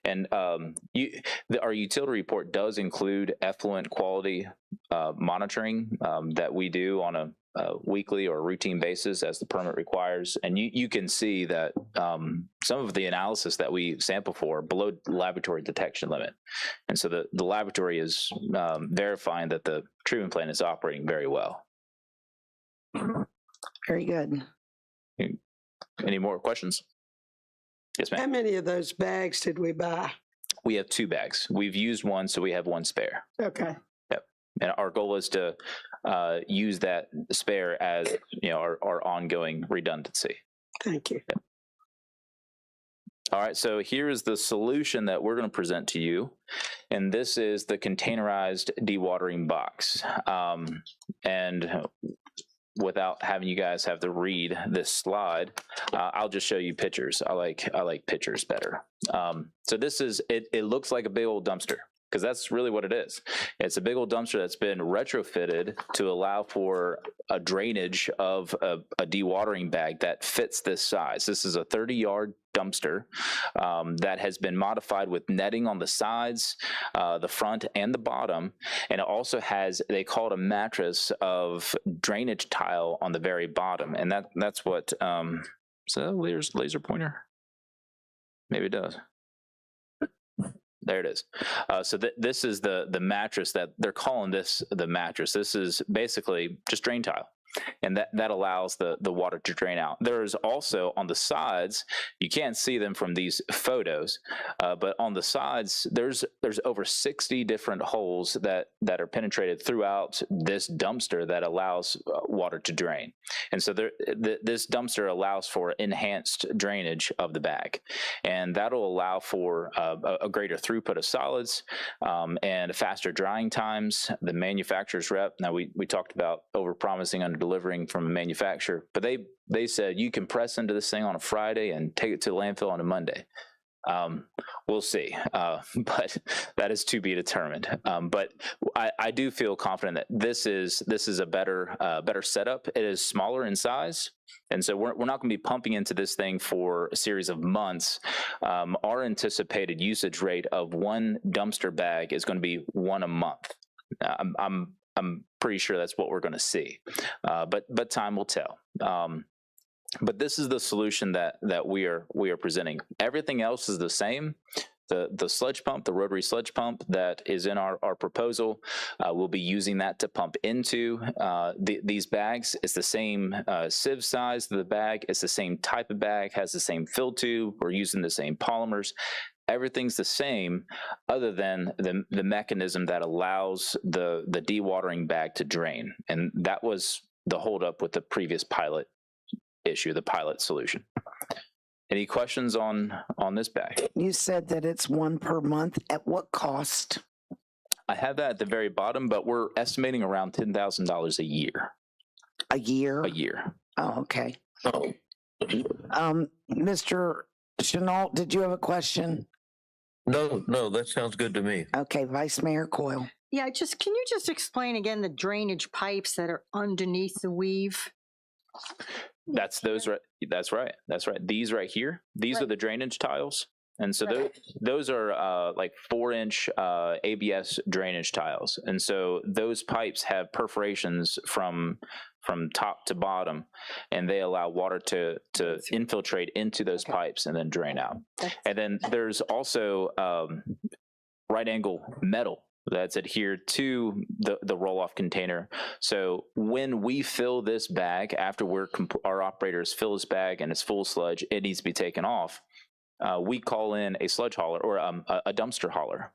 And our utility report does include effluent quality monitoring that we do on a weekly or routine basis as the permit requires. And you can see that some of the analysis that we sample for below laboratory detection limit. And so the laboratory is verifying that the treatment plant is operating very well. Very good. Any more questions? Yes, ma'am. How many of those bags did we buy? We have 2 bags. We've used one, so we have 1 spare. Okay. Yep. And our goal is to use that spare as our ongoing redundancy. Thank you. Yep. All right, so here is the solution that we're going to present to you, and this is the containerized dewatering box. And without having you guys have to read this slide, I'll just show you pictures. I like pictures better. So this is it looks like a big old dumpster, because that's really what it is. It's a big old dumpster that's been retrofitted to allow for a drainage of a dewatering bag that fits this size. This is a 30-yard dumpster that has been modified with netting on the sides, the front, and the bottom. And it also has, they call it a mattress of drainage tile on the very bottom. And that's what, so laser pointer? Maybe it does. There it is. So this is the mattress that they're calling this the mattress. This is basically just drain tile. And that allows the water to drain out. There's also on the sides, you can't see them from these photos, but on the sides, there's over 60 different holes that are penetrated throughout this dumpster that allows water to drain. And so this dumpster allows for enhanced drainage of the bag. And that'll allow for a greater throughput of solids and faster drying times. The manufacturer's rep, now we talked about over-promising, under-delivering from a manufacturer, but they said you can press into this thing on a Friday and take it to the landfill on a Monday. We'll see, but that is to be determined. But I do feel confident that this is a better setup. It is smaller in size, and so we're not going to be pumping into this thing for a series of months. Our anticipated usage rate of 1 dumpster bag is going to be 1 a month. I'm pretty sure that's what we're going to see, but time will tell. But this is the solution that we are presenting. Everything else is the same. The sludge pump, the rotary sludge pump that is in our proposal, we'll be using that to pump into these bags. It's the same sieve size of the bag. It's the same type of bag, has the same fill tube. We're using the same polymers. Everything's the same other than the mechanism that allows the dewatering bag to drain. And that was the holdup with the previous pilot issue, the pilot solution. Any questions on this bag? You said that it's one per month. At what cost? I have that at the very bottom, but we're estimating around $10,000 a year. A year? A year. Oh, okay. Mr. Chenault, did you have a question? No, that sounds good to me. Okay, Vice Mayor Coyle. Yeah, can you just explain again the drainage pipes that are underneath the weave? That's right. That's right. These right here, these are the drainage tiles. And so those are like 4-inch ABS drainage tiles. And so those pipes have perforations from top to bottom, and they allow water to infiltrate into those pipes and then drain out. And then there's also right angle metal that's adhered to the roll-off container. So when we fill this bag, after our operators fill this bag and it's full of sludge, it needs to be taken off. We call in a sludge hauler or a dumpster hauler.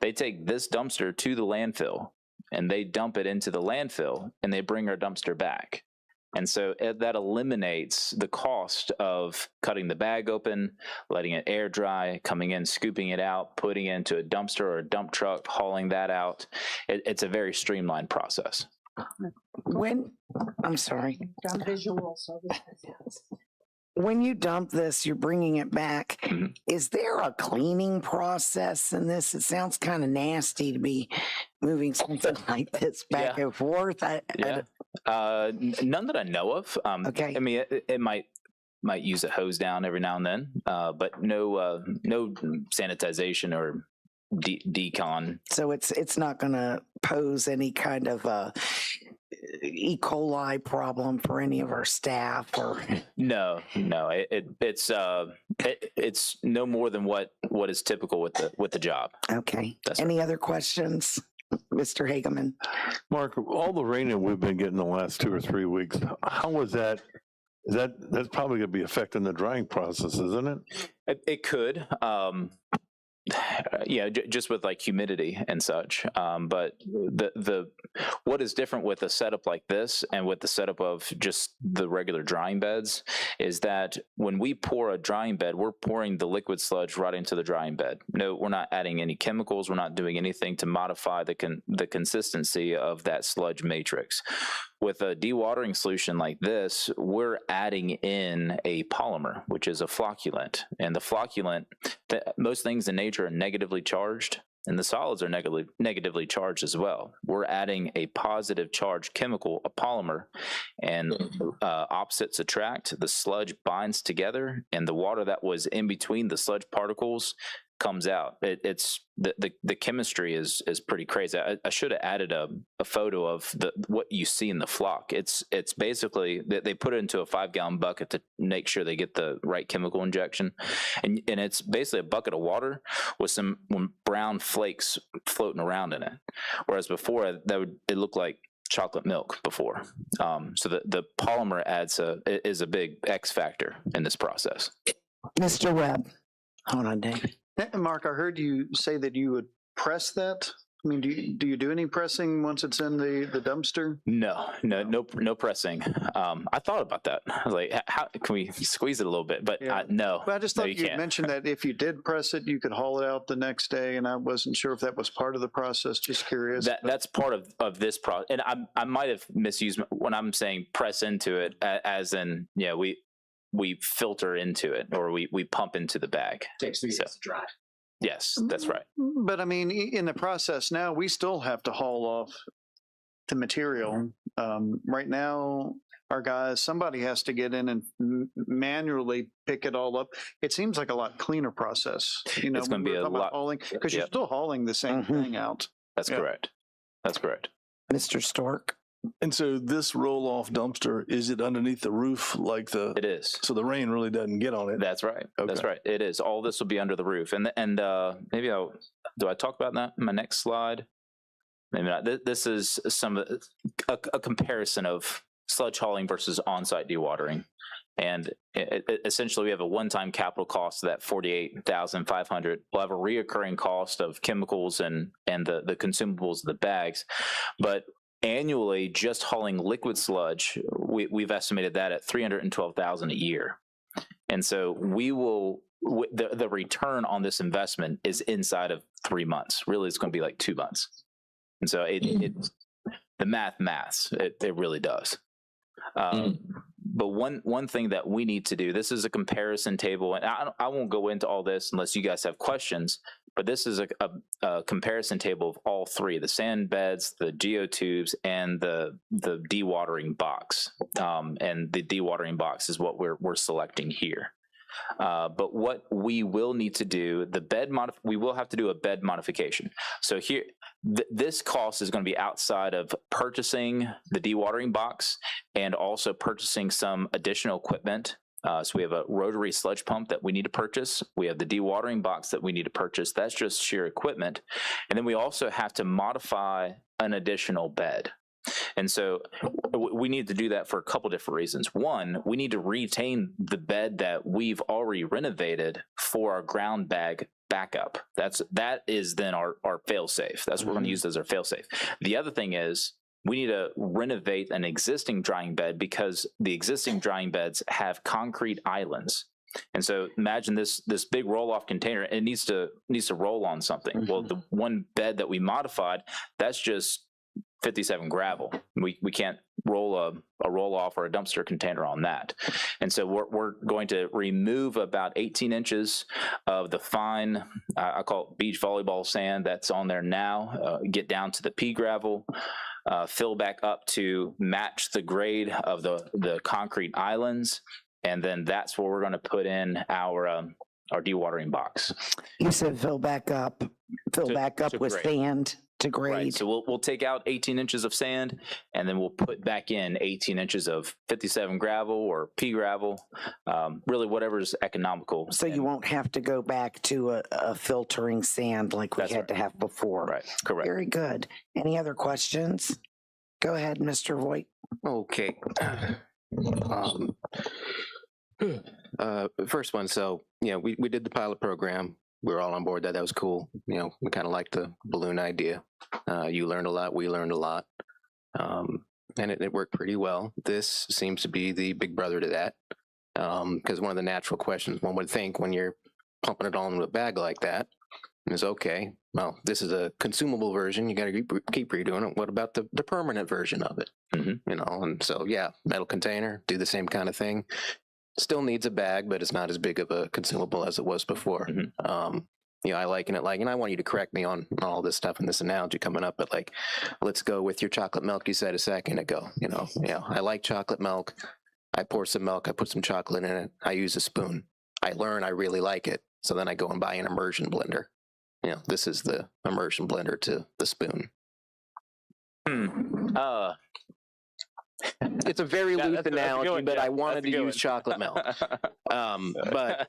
They take this dumpster to the landfill and they dump it into the landfill and they bring our dumpster back. And so that eliminates the cost of cutting the bag open, letting it air dry, coming in, scooping it out, putting it into a dumpster or a dump truck, hauling that out. It's a very streamlined process. I'm sorry. Visual. When you dump this, you're bringing it back. Mm-hmm. Is there a cleaning process in this? It sounds kind of nasty to be moving something like this back and forth. None that I know of. Okay. I mean, it might use a hose down every now and then, but no sanitization or decon. So it's not going to pose any kind of E. coli problem for any of our staff, or no. It's no more than what is typical with the job. Okay. Any other questions, Mr. Hageman? Mark, all the rain that we've been getting the last 2 or 3 weeks, how was that? That's probably going to be affecting the drying process, isn't it? It could. Yeah, just with like humidity and such. But what is different with a setup like this and with the setup of just the regular drying beds is that when we pour a drying bed, we're pouring the liquid sludge right into the drying bed. No, we're not adding any chemicals. We're not doing anything to modify the consistency of that sludge matrix. With a dewatering solution like this, we're adding in a polymer, which is a flocculant. And the flocculant, most things in nature are negatively charged, and the solids are negatively charged as well. We're adding a positive charged chemical, a polymer, and opposites attract. The sludge binds together, and the water that was in between the sludge particles comes out. It's the chemistry is pretty crazy. I should have added a photo of what you see in the flock. It's basically they put it into a 5-gallon bucket to make sure they get the right chemical injection, and it's basically a bucket of water with some brown flakes floating around in it. Whereas before it looked like chocolate milk before. So the polymer is a big X factor in this process. Mr. Webb. Hold on, Dave. Mark, I heard you say that you would press that. I mean, do you do any pressing once it's in the dumpster? No pressing. I thought about that. I was like, how can we squeeze it a little bit? But no. Well, I just thought you you mentioned that if you did press it, you could haul it out the next day, and I wasn't sure if that was part of the process. Just curious. That's part of this process, and I might have misused when I'm saying press into it, as in we filter into it, or we pump into the bag. Takes 3 days to dry. Yes, that's right. But I mean, in the process now, we still have to haul off the material. Right now, somebody has to get in and manually pick it all up. It seems like a lot cleaner process. It's going to be a lot hauling, because you're still hauling the same thing out. That's correct. That's correct. Mr. Stork. And so this roll-off dumpster, is it underneath the roof like the? It is. So the rain really doesn't get on it? That's right. That's Okay. right. It is. All this will be under the roof. And maybe do I talk about that in my next slide? Maybe not. This is a comparison of sludge hauling versus on-site dewatering. And essentially we have a one-time capital cost of that $48,500. We'll have a reoccurring cost of chemicals and the consumables of the bags. But annually, just hauling liquid sludge, we've estimated that at $312,000 a year. And so the return on this investment is inside of 3 months. Really, it's going to be like 2 months. And so the maths, it really does. But one thing that we need to do, this is a comparison table, and I won't go into all this unless you guys have questions, but this is a comparison table of all three: the sand beds, the geotubes, and the dewatering box. And the dewatering box is what we're selecting here. But what we will need to do, we will have to do a bed modification. So here, this cost is going to be outside of purchasing the dewatering box and also purchasing some additional equipment. So we have a rotary sludge pump that we need to purchase. We have the dewatering box that we need to purchase. That's just sheer equipment. And then we also have to modify an additional bed. And so we need to do that for a couple different reasons. One, we need to retain the bed that we've already renovated for our ground bag backup. That is then our fail safe. That's what we're going to use as our fail safe. The other thing is we need to renovate an existing drying bed because the existing drying beds have concrete islands. And so imagine this big roll-off container, it needs to roll on something. Well, the one bed that we modified, that's just 57 gravel. We can't roll a roll-off or a dumpster container on that. And so we're going to remove about 18 inches of the fine, I call it beach volleyball sand that's on there now, get down to the pea gravel, fill back up to match the grade of the concrete islands. And then that's where we're going to put in our dewatering box. You said fill back up To with grade. sand to grade. Right. So we'll take out 18 inches of sand, and then we'll put back in 18 inches of 57 gravel or pea gravel, really whatever's economical. So you won't have to go back to a filtering sand like we That's had right. to have before. Right. Correct. Very good. Any other questions? Go ahead, Mr. Voigt. Okay. First one. So, we did the pilot program. We were all on board that was cool. We kind of liked the balloon idea. You learned a lot. We learned a lot. And it worked pretty well. This seems to be the big brother to that. Because one of the natural questions one would think when you're pumping it all into a bag like that is, okay, well, this is a consumable version. You got to keep redoing it. What about the permanent version of it? And so, metal container, do the same kind of thing. Still needs a bag, but it's not as big of a consumable as it was before. I liken it and I want you to correct me on all this stuff and this analogy coming up, but let's go with your chocolate milk you said a second ago. I like chocolate milk. I pour some milk, I put some chocolate in it, I use a spoon. I learn I really like it, so then I go and buy an immersion blender. This is the immersion blender to the spoon. It's a very loose analogy, but I wanted to use chocolate milk. But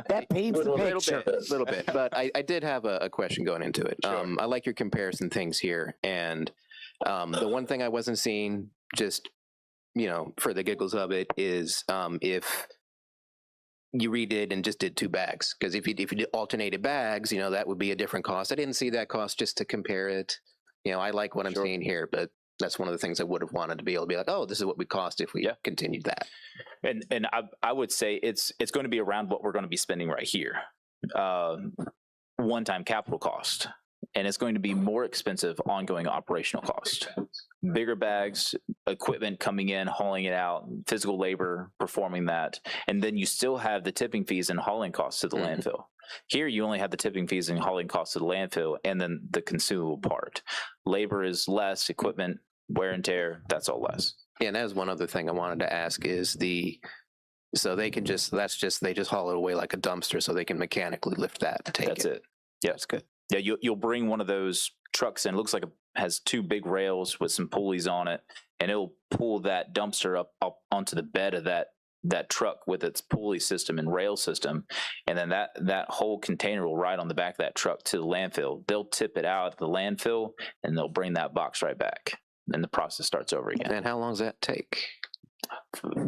that paints the picture. A little bit. But I did have a question going into it. Sure. I like your comparison things here. And the one thing I wasn't seeing, just, for the giggles of it, is if you redid and just did 2 bags. Because if you did alternated bags, that would be a different cost. I didn't see that cost just to compare it. I like what I'm seeing here, but that's one of the things I would have wanted to be able to be like, oh, this is what we cost if we continued that. And I would say it's going to be around what we're going to be spending right here. One-time capital cost. And it's going to be more expensive ongoing operational cost. Bigger bags, equipment coming in, hauling it out, physical labor, performing that. And then you still have the tipping fees and hauling costs to the landfill. Here, you only have the tipping fees and hauling costs to the landfill and then the consumable part. Labor is less, equipment, wear and tear, that's all less. Yeah, and that was one other thing I wanted to ask is so they can they just haul it away like a dumpster so they can mechanically lift that to take That's it. Yeah, that's good. Yeah, you'll bring one of those trucks in. It looks like it has 2 big rails with some pulleys on it, and it'll pull that dumpster up onto the bed of that truck with its pulley system and rail system, and then that whole container will ride on the back of that truck to the landfill. They'll tip it out at the landfill, and they'll bring that box right back, and the process starts over again. And how long does that take?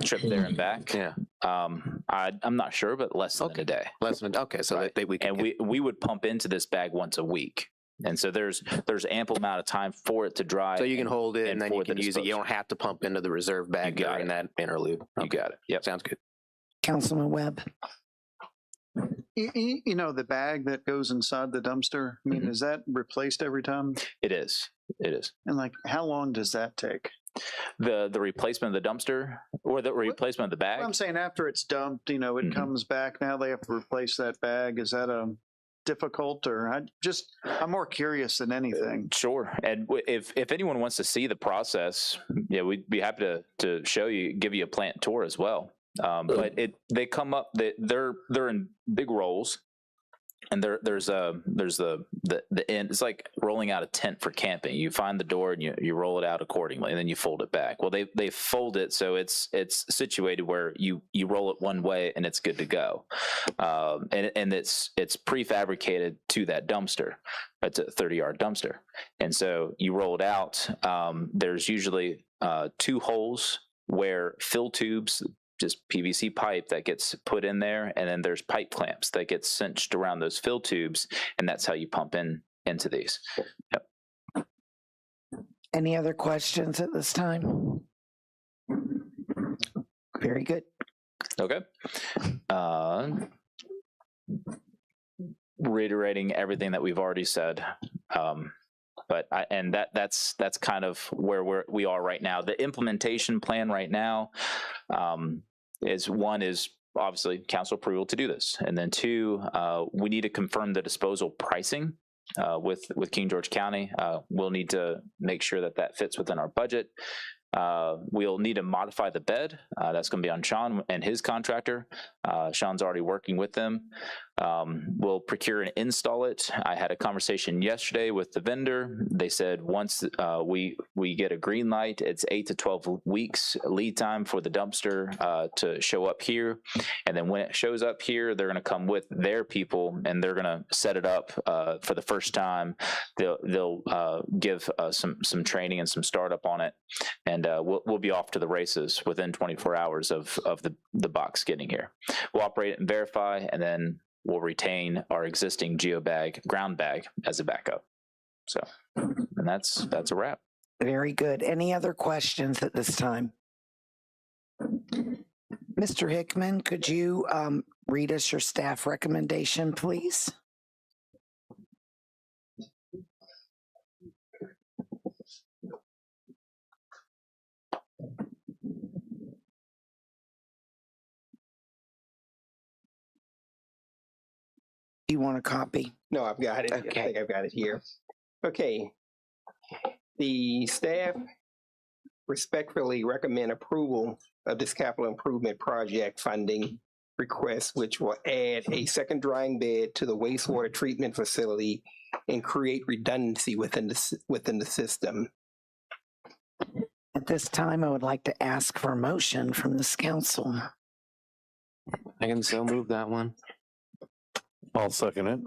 Trip there and back. Yeah. I'm not sure, but less than a day. Less than okay. So Right. We would pump into this bag once a week, and so there's ample amount of time for it to dry. so you can hold it and then you for the can use it. You disposal. don't have to pump into the reserve bag got during it. that interlude. You got it. Yep. Sounds good. Councilman Webb. You know, the bag that goes inside the dumpster, I mean, is that replaced every time? It is. It is. And like, how long does that take? The replacement of the dumpster or the replacement of the bag. Well, I'm saying after it's dumped, you know, it Mhm. comes back. Now they have to replace that bag. Is that difficult, or I'm more curious than anything. Sure. And if anyone wants to see the process, yeah, we'd be happy to show you, give you a plant tour as well. But they come up, they're in big rolls, and there's the end. It's like rolling out a tent for camping. You find the door and you roll it out accordingly, and then you fold it back. Well, they fold it so it's situated where you roll it one way and it's good to go, and it's prefabricated to that dumpster. It's a 30-yard dumpster, and so you roll it out. There's usually 2 holes where fill tubes, just PVC pipe that gets put in there, and then there's pipe clamps that get cinched around those fill tubes, and that's how you pump into these. Yep. Any other questions at this time? Very good. Okay. Reiterating everything that we've already said. But that's kind of where we are right now. The implementation plan right now is obviously council approval to do this, and then 2, we need to confirm the disposal pricing with King George County. We'll need to make sure that fits within our budget. We'll need to modify the bed. That's going to be on Sean and his contractor. Sean's already working with them. We'll procure and install it. I had a conversation yesterday with the vendor. They said once we get a green light, it's 8 to 12 weeks lead time for the dumpster to show up here. And then when it shows up here, they're going to come with their people and they're going to set it up for the first time. They'll give some training and some startup on it, and we'll be off to the races within 24 hours of the box getting here. We'll operate it and verify, and then we'll retain our existing GeoBag ground bag as a backup. So, and that's a wrap. Very good. Any other questions at this time? Mr. Hickman, could you read us your staff recommendation, please? You want a copy? No, I've got it. Okay. I think I've got it here. Okay. The staff respectfully recommend approval of this capital improvement project funding request, which will add a second drying bed to the wastewater treatment facility and create redundancy within the system. At this time, I would like to ask for a motion from this council. I can so move that one. I'll second it.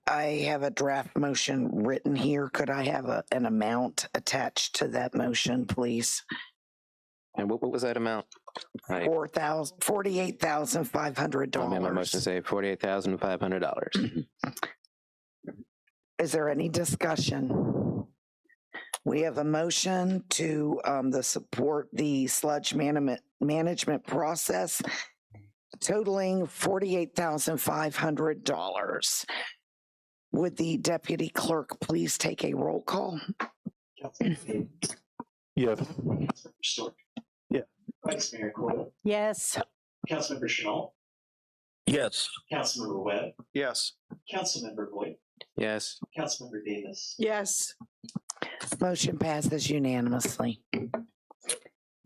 I have a draft motion written here. Could I have an amount attached to that motion, please? And what was that amount? Right. $48,500. I made my motion to say $48,500. Is there any discussion? We have a motion to support the sludge management process totaling $48,500. Would the deputy clerk please take a roll call? Yes. Stork. Yeah. Vice Mayor Coyle. Yes. Councilmember Chenault. Yes. Councilmember Webb. Yes. Councilmember Voigt. Yes. Councilmember Davis. Yes. Motion passes unanimously.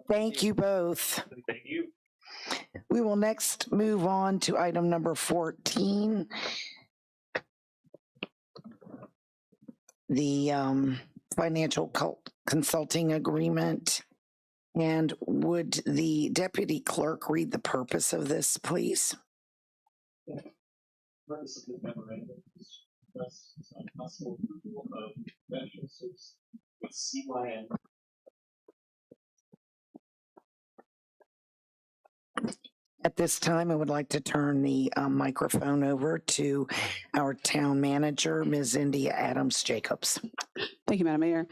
Thank you both. Thank you. We will next move on to item number 14. the financial consulting agreement. And would the deputy clerk read the purpose of this, please? Purpose of the memorandum is to request possible approval of professional services with CYM. At this time, I would like to turn the microphone over to our town manager, Ms. India Adams Jacobs. Thank you, Madam Mayor.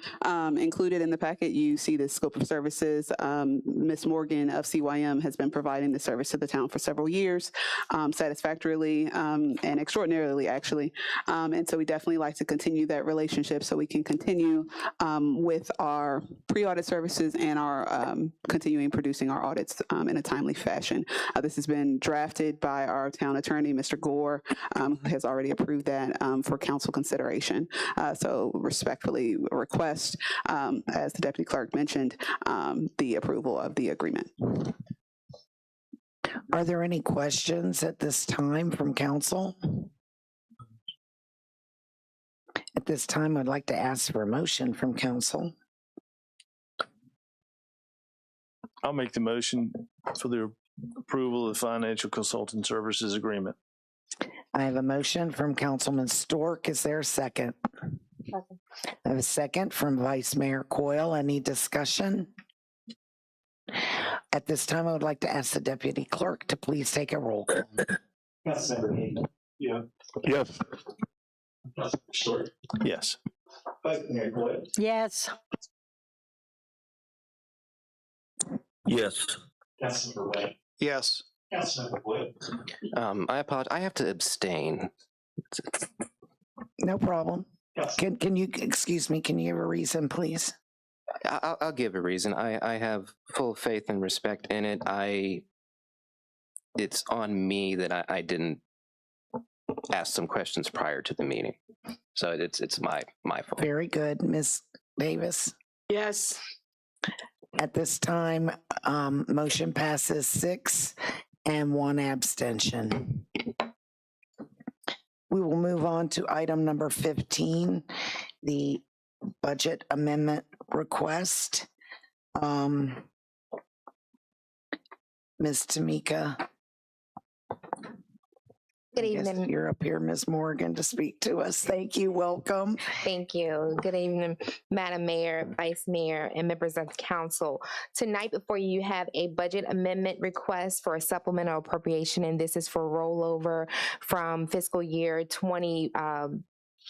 Included in the packet, you see the scope of services. Ms. Morgan of CYM has been providing the service to the town for several years, satisfactorily and extraordinarily, actually. And so we definitely like to continue that relationship so we can continue with our pre-audit services and our continuing producing our audits in a timely fashion. This has been drafted by our town attorney, Mr. Gore, who has already approved that for council consideration. So respectfully request, as the deputy clerk mentioned, the approval of the agreement. Are there any questions at this time from council? At this time, I'd like to ask for a motion from council. I'll make the motion for the approval of the financial consulting services agreement. I have a motion from Councilman Stork. Is there a second? I have a second from Vice Mayor Coyle. Any discussion? At this time, I would like to ask the deputy clerk to please take a roll call. Councilmember Hayden. Yeah. Yes. Councilmember Short. Yes. Vice Mayor Coyle. Yes. Yes. Councilmember Webb. Yes. Councilmember Wood. I apologize. I have to abstain. No problem. Can you, excuse me, can you give a reason, please? I'll give a reason. I have full faith and respect in it. It's on me that I didn't ask some questions prior to the meeting. So it's my fault. Very good. Ms. Davis? Yes. At this time, motion passes 6 and 1 abstention. We will move on to item number 15, the budget amendment request. Ms. Tamika. Good I guess evening. you're up here, Ms. Morgan, to speak to us. Thank you. Welcome. Thank you. Good evening, Madam Mayor, Vice Mayor, and members of council. Tonight before you have a budget amendment request for a supplemental appropriation, and this is for rollover from fiscal year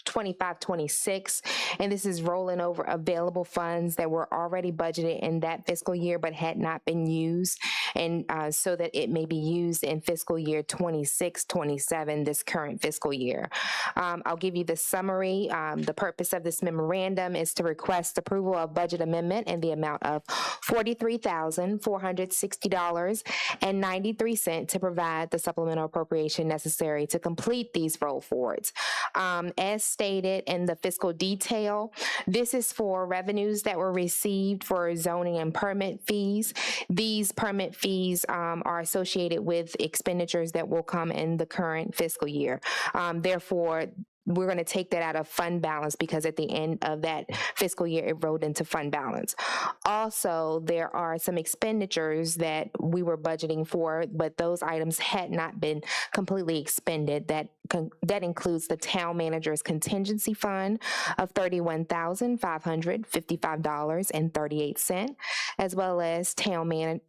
25-26, and this is rolling over available funds that were already budgeted in that fiscal year but had not been used, and so that it may be used in fiscal year 26-27, this current fiscal year. I'll give you the summary. The purpose of this memorandum is to request approval of budget amendment in the amount of $43,460.93 to provide the supplemental appropriation necessary to complete these roll forwards. As stated in the fiscal detail, this is for revenues that were received for zoning and permit fees. These permit fees are associated with expenditures that will come in the current fiscal year. Therefore, we're going to take that out of fund balance because at the end of that fiscal year, it rolled into fund balance. Also, there are some expenditures that we were budgeting for, but those items had not been completely expended. That includes the town manager's contingency fund of $31,555.38, as well as town mayor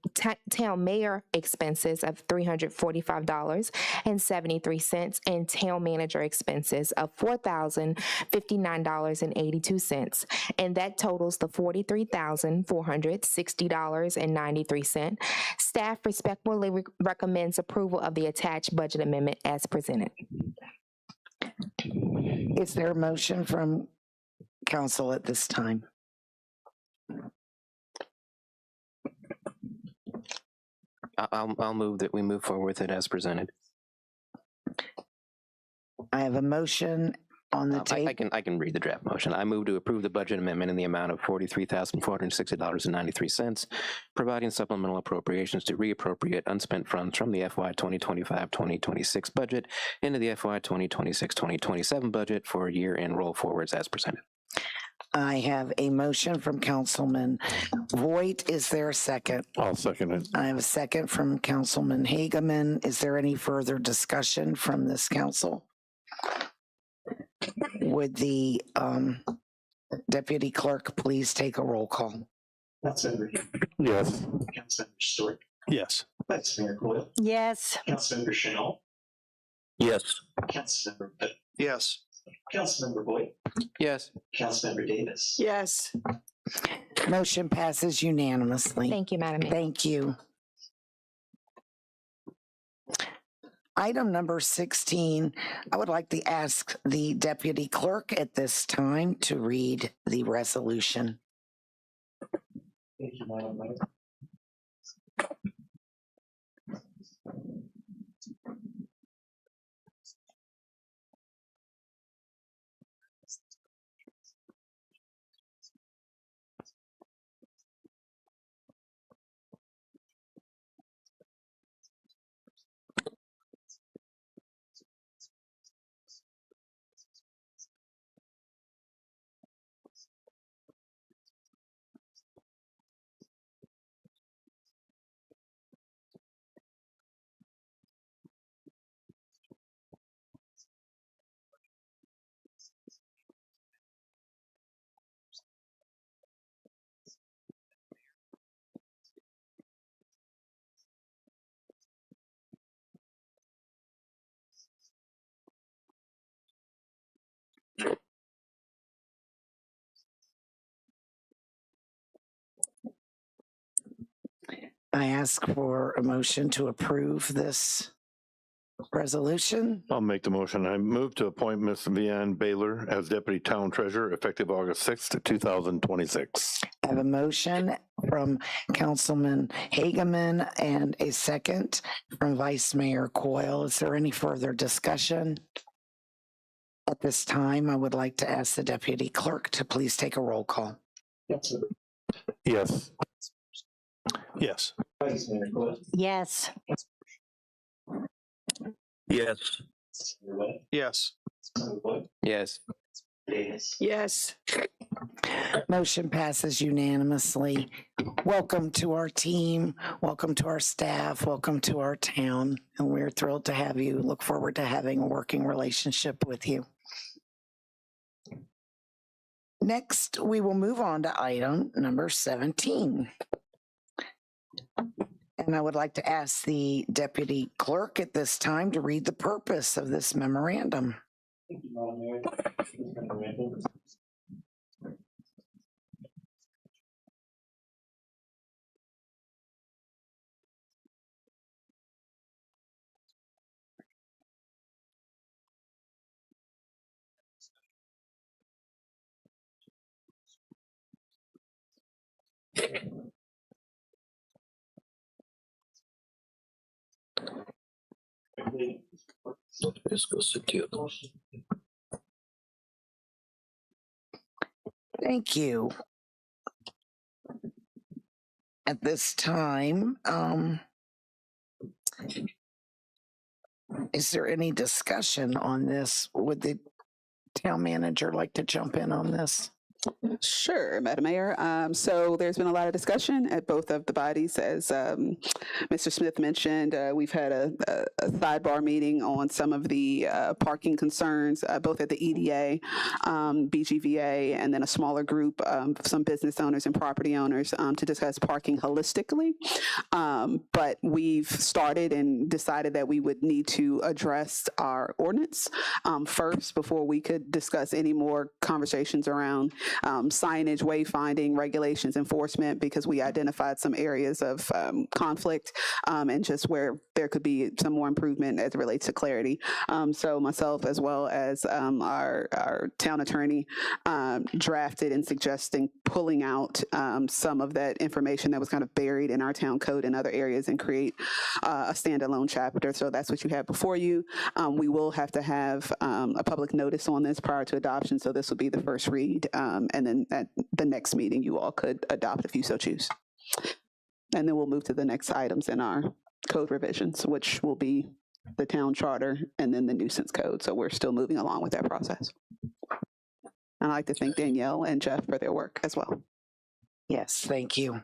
expenses of $345.73, and town manager expenses of $4,059.82, and that totals the $43,460.93. Staff respectfully recommends approval of the attached budget amendment as presented. Is there a motion from council at this time? I'll move that we move forward with it as presented. I have a motion on the table. I can read the draft motion. I move to approve the budget amendment in the amount of $43,460.93, providing supplemental appropriations to reappropriate unspent funds from the FY 2025-2026 budget into the FY 2026-2027 budget for year-end roll forwards as presented. I have a motion from Councilman Voigt. Is there a second? I'll second it. I have a second from Councilman Hageman. Is there any further discussion from this council? Would the deputy clerk please take a roll call? Councilmember Hughes, Yes. Councilmember Stewart, Yes. Vice Mayor Coyle, Yes. Councilmember Chanel, Yes. Councilmember Pitt, Yes. Councilmember Boyd, Yes. Councilmember Davis. Yes. Motion passes unanimously. Thank you, Madam Mayor. Thank you. Item number 16, I would like to ask the deputy clerk at this time to read the resolution. Thank you, Madam Mayor. I ask for a motion to approve this resolution. I'll make the motion. I move to appoint Ms. Vianne Baylor as Deputy Town Treasurer effective August 6th, 2026. I have a motion from Councilman Hageman and a second from Vice Mayor Coyle. Is there any further discussion? At this time, I would like to ask the deputy clerk to please take a roll call. Councilmember Yes. Yes. Vice Mayor Coyle, Yes. Yes. Councilmember Webb, Yes. Councilmember Boyd, Yes. Davis. Yes. Motion passes unanimously. Welcome to our team. Welcome to our staff. Welcome to our town. And we're thrilled to have you. Look forward to having a working relationship with you. Next, we will move on to item number 17. And I would like to ask the deputy clerk at this time to read the purpose of this memorandum. Thank you, Madam Mayor. This memorandum Thank you. At this time, is there any discussion on this? Would the town manager like to jump in on this? Sure, Madam Mayor. So there's been a lot of discussion at both of the bodies. As Mr. Smith mentioned, we've had a sidebar meeting on some of the parking concerns, both at the EDA, BGVA, and then a smaller group of some business owners and property owners to discuss parking holistically. But we've started and decided that we would need to address our ordinance first before we could discuss any more conversations around signage, wayfinding, regulations, enforcement, because we identified some areas of conflict and just where there could be some more improvement as it relates to clarity. So myself, as well as our town attorney, drafted and suggesting pulling out some of that information that was kind of buried in our town code and other areas and create a standalone chapter. So that's what you have before you. We will have to have a public notice on this prior to adoption. So this will be the first read. And then at the next meeting, you all could adopt if you so choose. And then we'll move to the next items in our code revisions, which will be the town charter and then the nuisance code. So we're still moving along with that process. And I'd like to thank Danielle and Jeff for their work as well. Yes, thank you.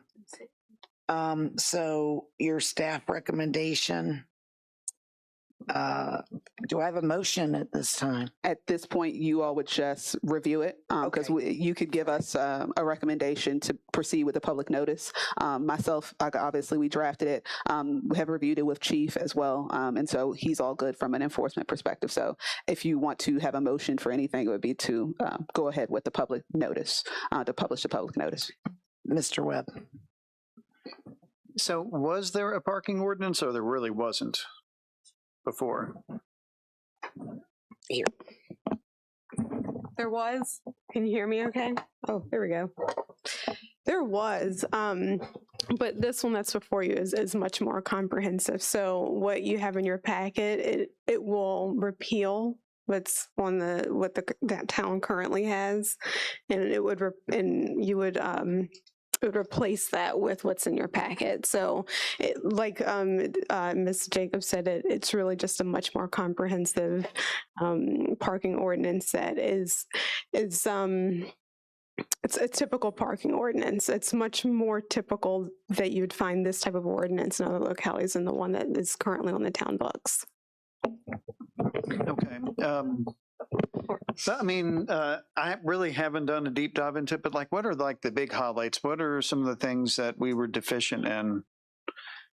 So your staff recommendation, do I have a motion at this time? At this point, you all would just review it because you could give us a recommendation to proceed with the public notice. Myself, obviously, we drafted it. We have reviewed it with Chief as well. And so he's all good from an enforcement perspective. So if you want to have a motion for anything, it would be to go ahead with the public notice, to publish the public notice. Mr. Webb. So was there a parking ordinance or there really wasn't before? Here. There was. Can you hear me okay? Oh, there we go. There was, but this one that's before you is much more comprehensive. So what you have in your packet, it will repeal what's on that town currently has, and it would it would replace that with what's in your packet. So like Ms. Jacobs said, it's really just a much more comprehensive parking ordinance that is it's a typical parking ordinance. It's much more typical that you'd find this type of ordinance in other localities than the one that is currently on the town books. Okay. So, I mean, I really haven't done a deep dive into it, but like, what are like the big highlights? What are some of the things that we were deficient in?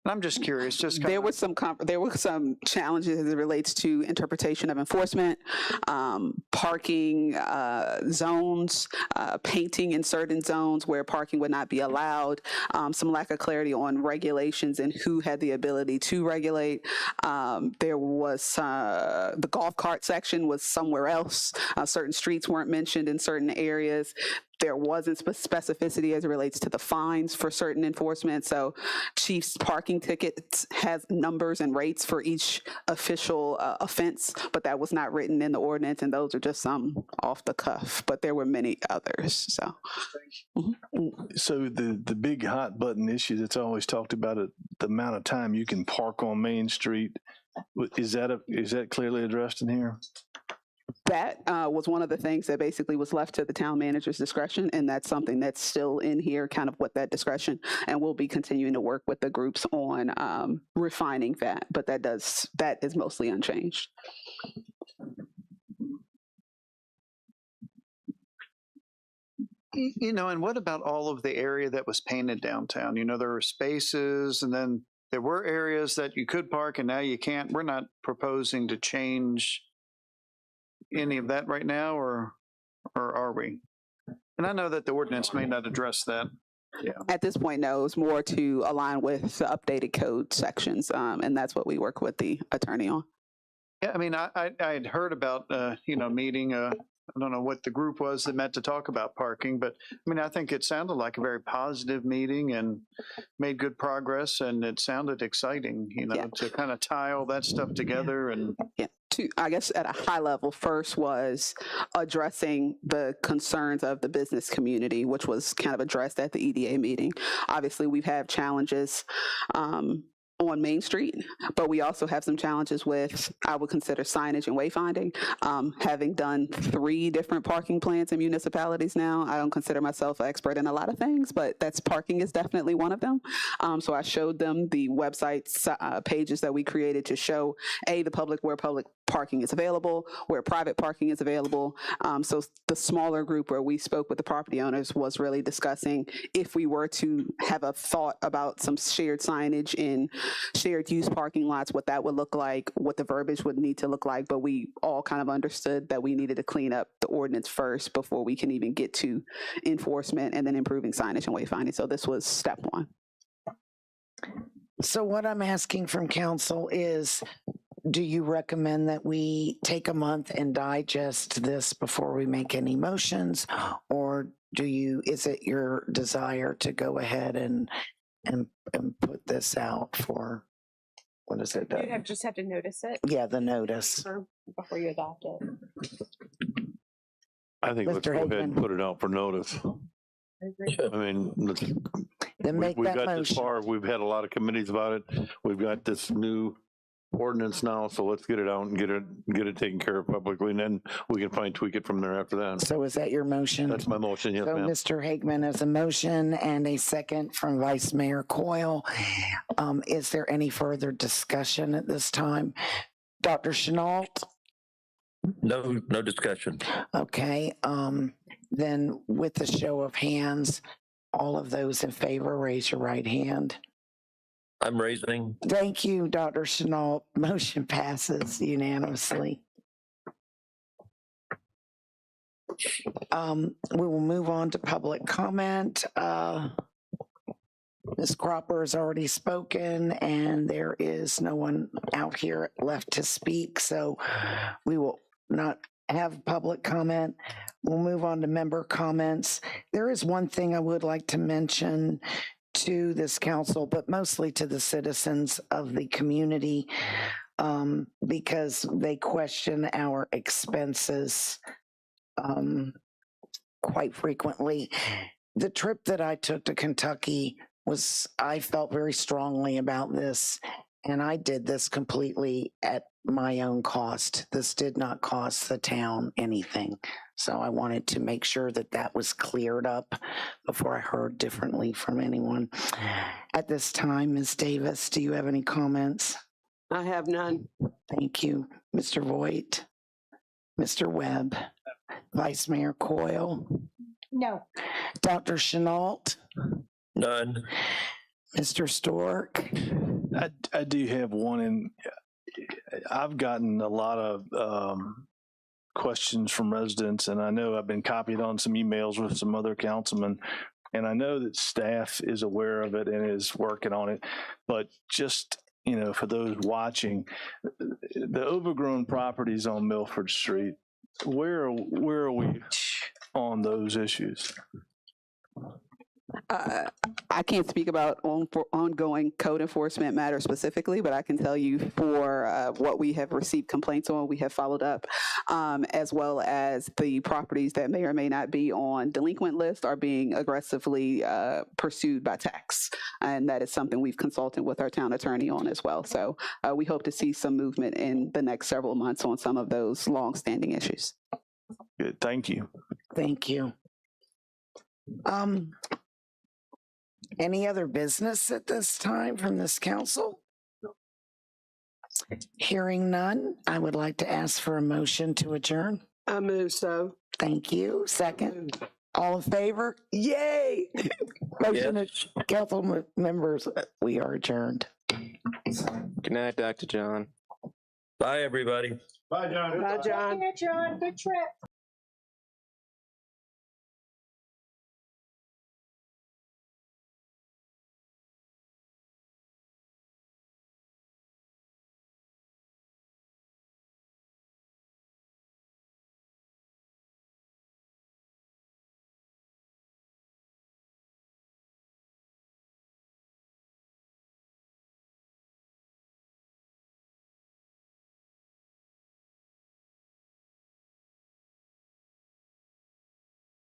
And I'm just curious, There were some challenges as it relates to interpretation of enforcement, parking zones, painting in certain zones where parking would not be allowed, some lack of clarity on regulations and who had the ability to regulate. There was the golf cart section was somewhere else. Certain streets weren't mentioned in certain areas. There wasn't specificity as it relates to the fines for certain enforcement. So Chief's parking tickets has numbers and rates for each official offense, but that was not written in the ordinance, and those are just some off the cuff, but there were many others. So, So the big hot button issue that's always talked about, the amount of time you can park on Main Street, is that clearly addressed in here? That was one of the things that basically was left to the town manager's discretion, and that's something that's still in here, kind of with that discretion, and we'll be continuing to work with the groups on refining that, but that is mostly unchanged. you know, and what about all of the area that was painted downtown? You know, there were spaces and then there were areas that you could park and now you can't. We're not proposing to change any of that right now, or are we? And I know that the ordinance may not address that. Yeah. At this point, no, it's more to align with the updated code sections, and that's what we work with the attorney on. Yeah, I mean, I had heard about, meeting, I don't know what the group was that met to talk about parking, but I mean, I think it sounded like a very positive meeting and made good progress, and it sounded exciting, to kind of tie all that stuff together. And I guess at a high level, first was addressing the concerns of the business community, which was kind of addressed at the EDA meeting. Obviously, we've had challenges on Main Street, but we also have some challenges with, I would consider, signage and wayfinding. Having done 3 different parking plans in municipalities now, I don't consider myself an expert in a lot of things, but parking is definitely one of them. So I showed them the website pages that we created to show, the public, where public parking is available, where private parking is available. So the smaller group where we spoke with the property owners was really discussing if we were to have a thought about some shared signage in shared use parking lots, what that would look like, what the verbiage would need to look like. But we all kind of understood that we needed to clean up the ordinance first before we can even get to enforcement and then improving signage and wayfinding. So this was step 1. So what I'm asking from council is, do you recommend that we take a month and digest this before we make any motions? Or is it your desire to go ahead and put this out for, what is it? You'd just have to notice it. Yeah, the notice. Before you adopt it. I think let's Mr. go ahead and Hagan. put it out for notice. I mean, Then make we've that got this motion. far. We've had a lot of committees about it. We've got this new ordinance now, so let's get it out and get it taken care of publicly, and then we can fine tweak it from there after that. So is that your motion? That's my motion, yes, So ma'am. Mr. Hageman has a motion and a second from Vice Mayor Coyle. Is there any further discussion at this time? Dr. Chenault? No discussion. Okay, then with the show of hands, all of those in favor, raise your right hand. I'm raising. Thank you, Dr. Chenault. Motion passes unanimously. We will move on to public comment. Ms. Cropper has already spoken, and there is no one out here left to speak, so we will not have public comment. We'll move on to member comments. There is one thing I would like to mention to this council, but mostly to the citizens of the community, because they question our expenses quite frequently. The trip that I took to Kentucky I felt very strongly about this, and I did this completely at my own cost. This did not cost the town anything. So I wanted to make sure that that was cleared up before I heard differently from anyone. At this time, Ms. Davis, do you have any comments? I have none. Thank you. Mr. Voigt, Mr. Webb, Vice Mayor Coyle, No. Dr. Chenault, None. Mr. Stork. I do have one, and I've gotten a lot of questions from residents, and I know I've been copied on some emails with some other councilmen, and I know that staff is aware of it and is working on it, but just, for those watching, the overgrown properties on Milford Street, where are we on those issues? I can't speak about ongoing code enforcement matters specifically, but I can tell you for what we have received complaints on, we have followed up, as well as the properties that may or may not be on delinquent list are being aggressively pursued by tax. And that is something we've consulted with our town attorney on as well. So we hope to see some movement in the next several months on some of those longstanding issues. Good, thank you. Thank you. Any other business at this time from this council? Hearing none, I would like to ask for a motion to adjourn. I move so. Thank you. Second. All in favor? Yay! Motion, Yes. council members, we are adjourned. Good night, Dr. John. Bye, everybody. Bye, John. Bye, John. John, good trip.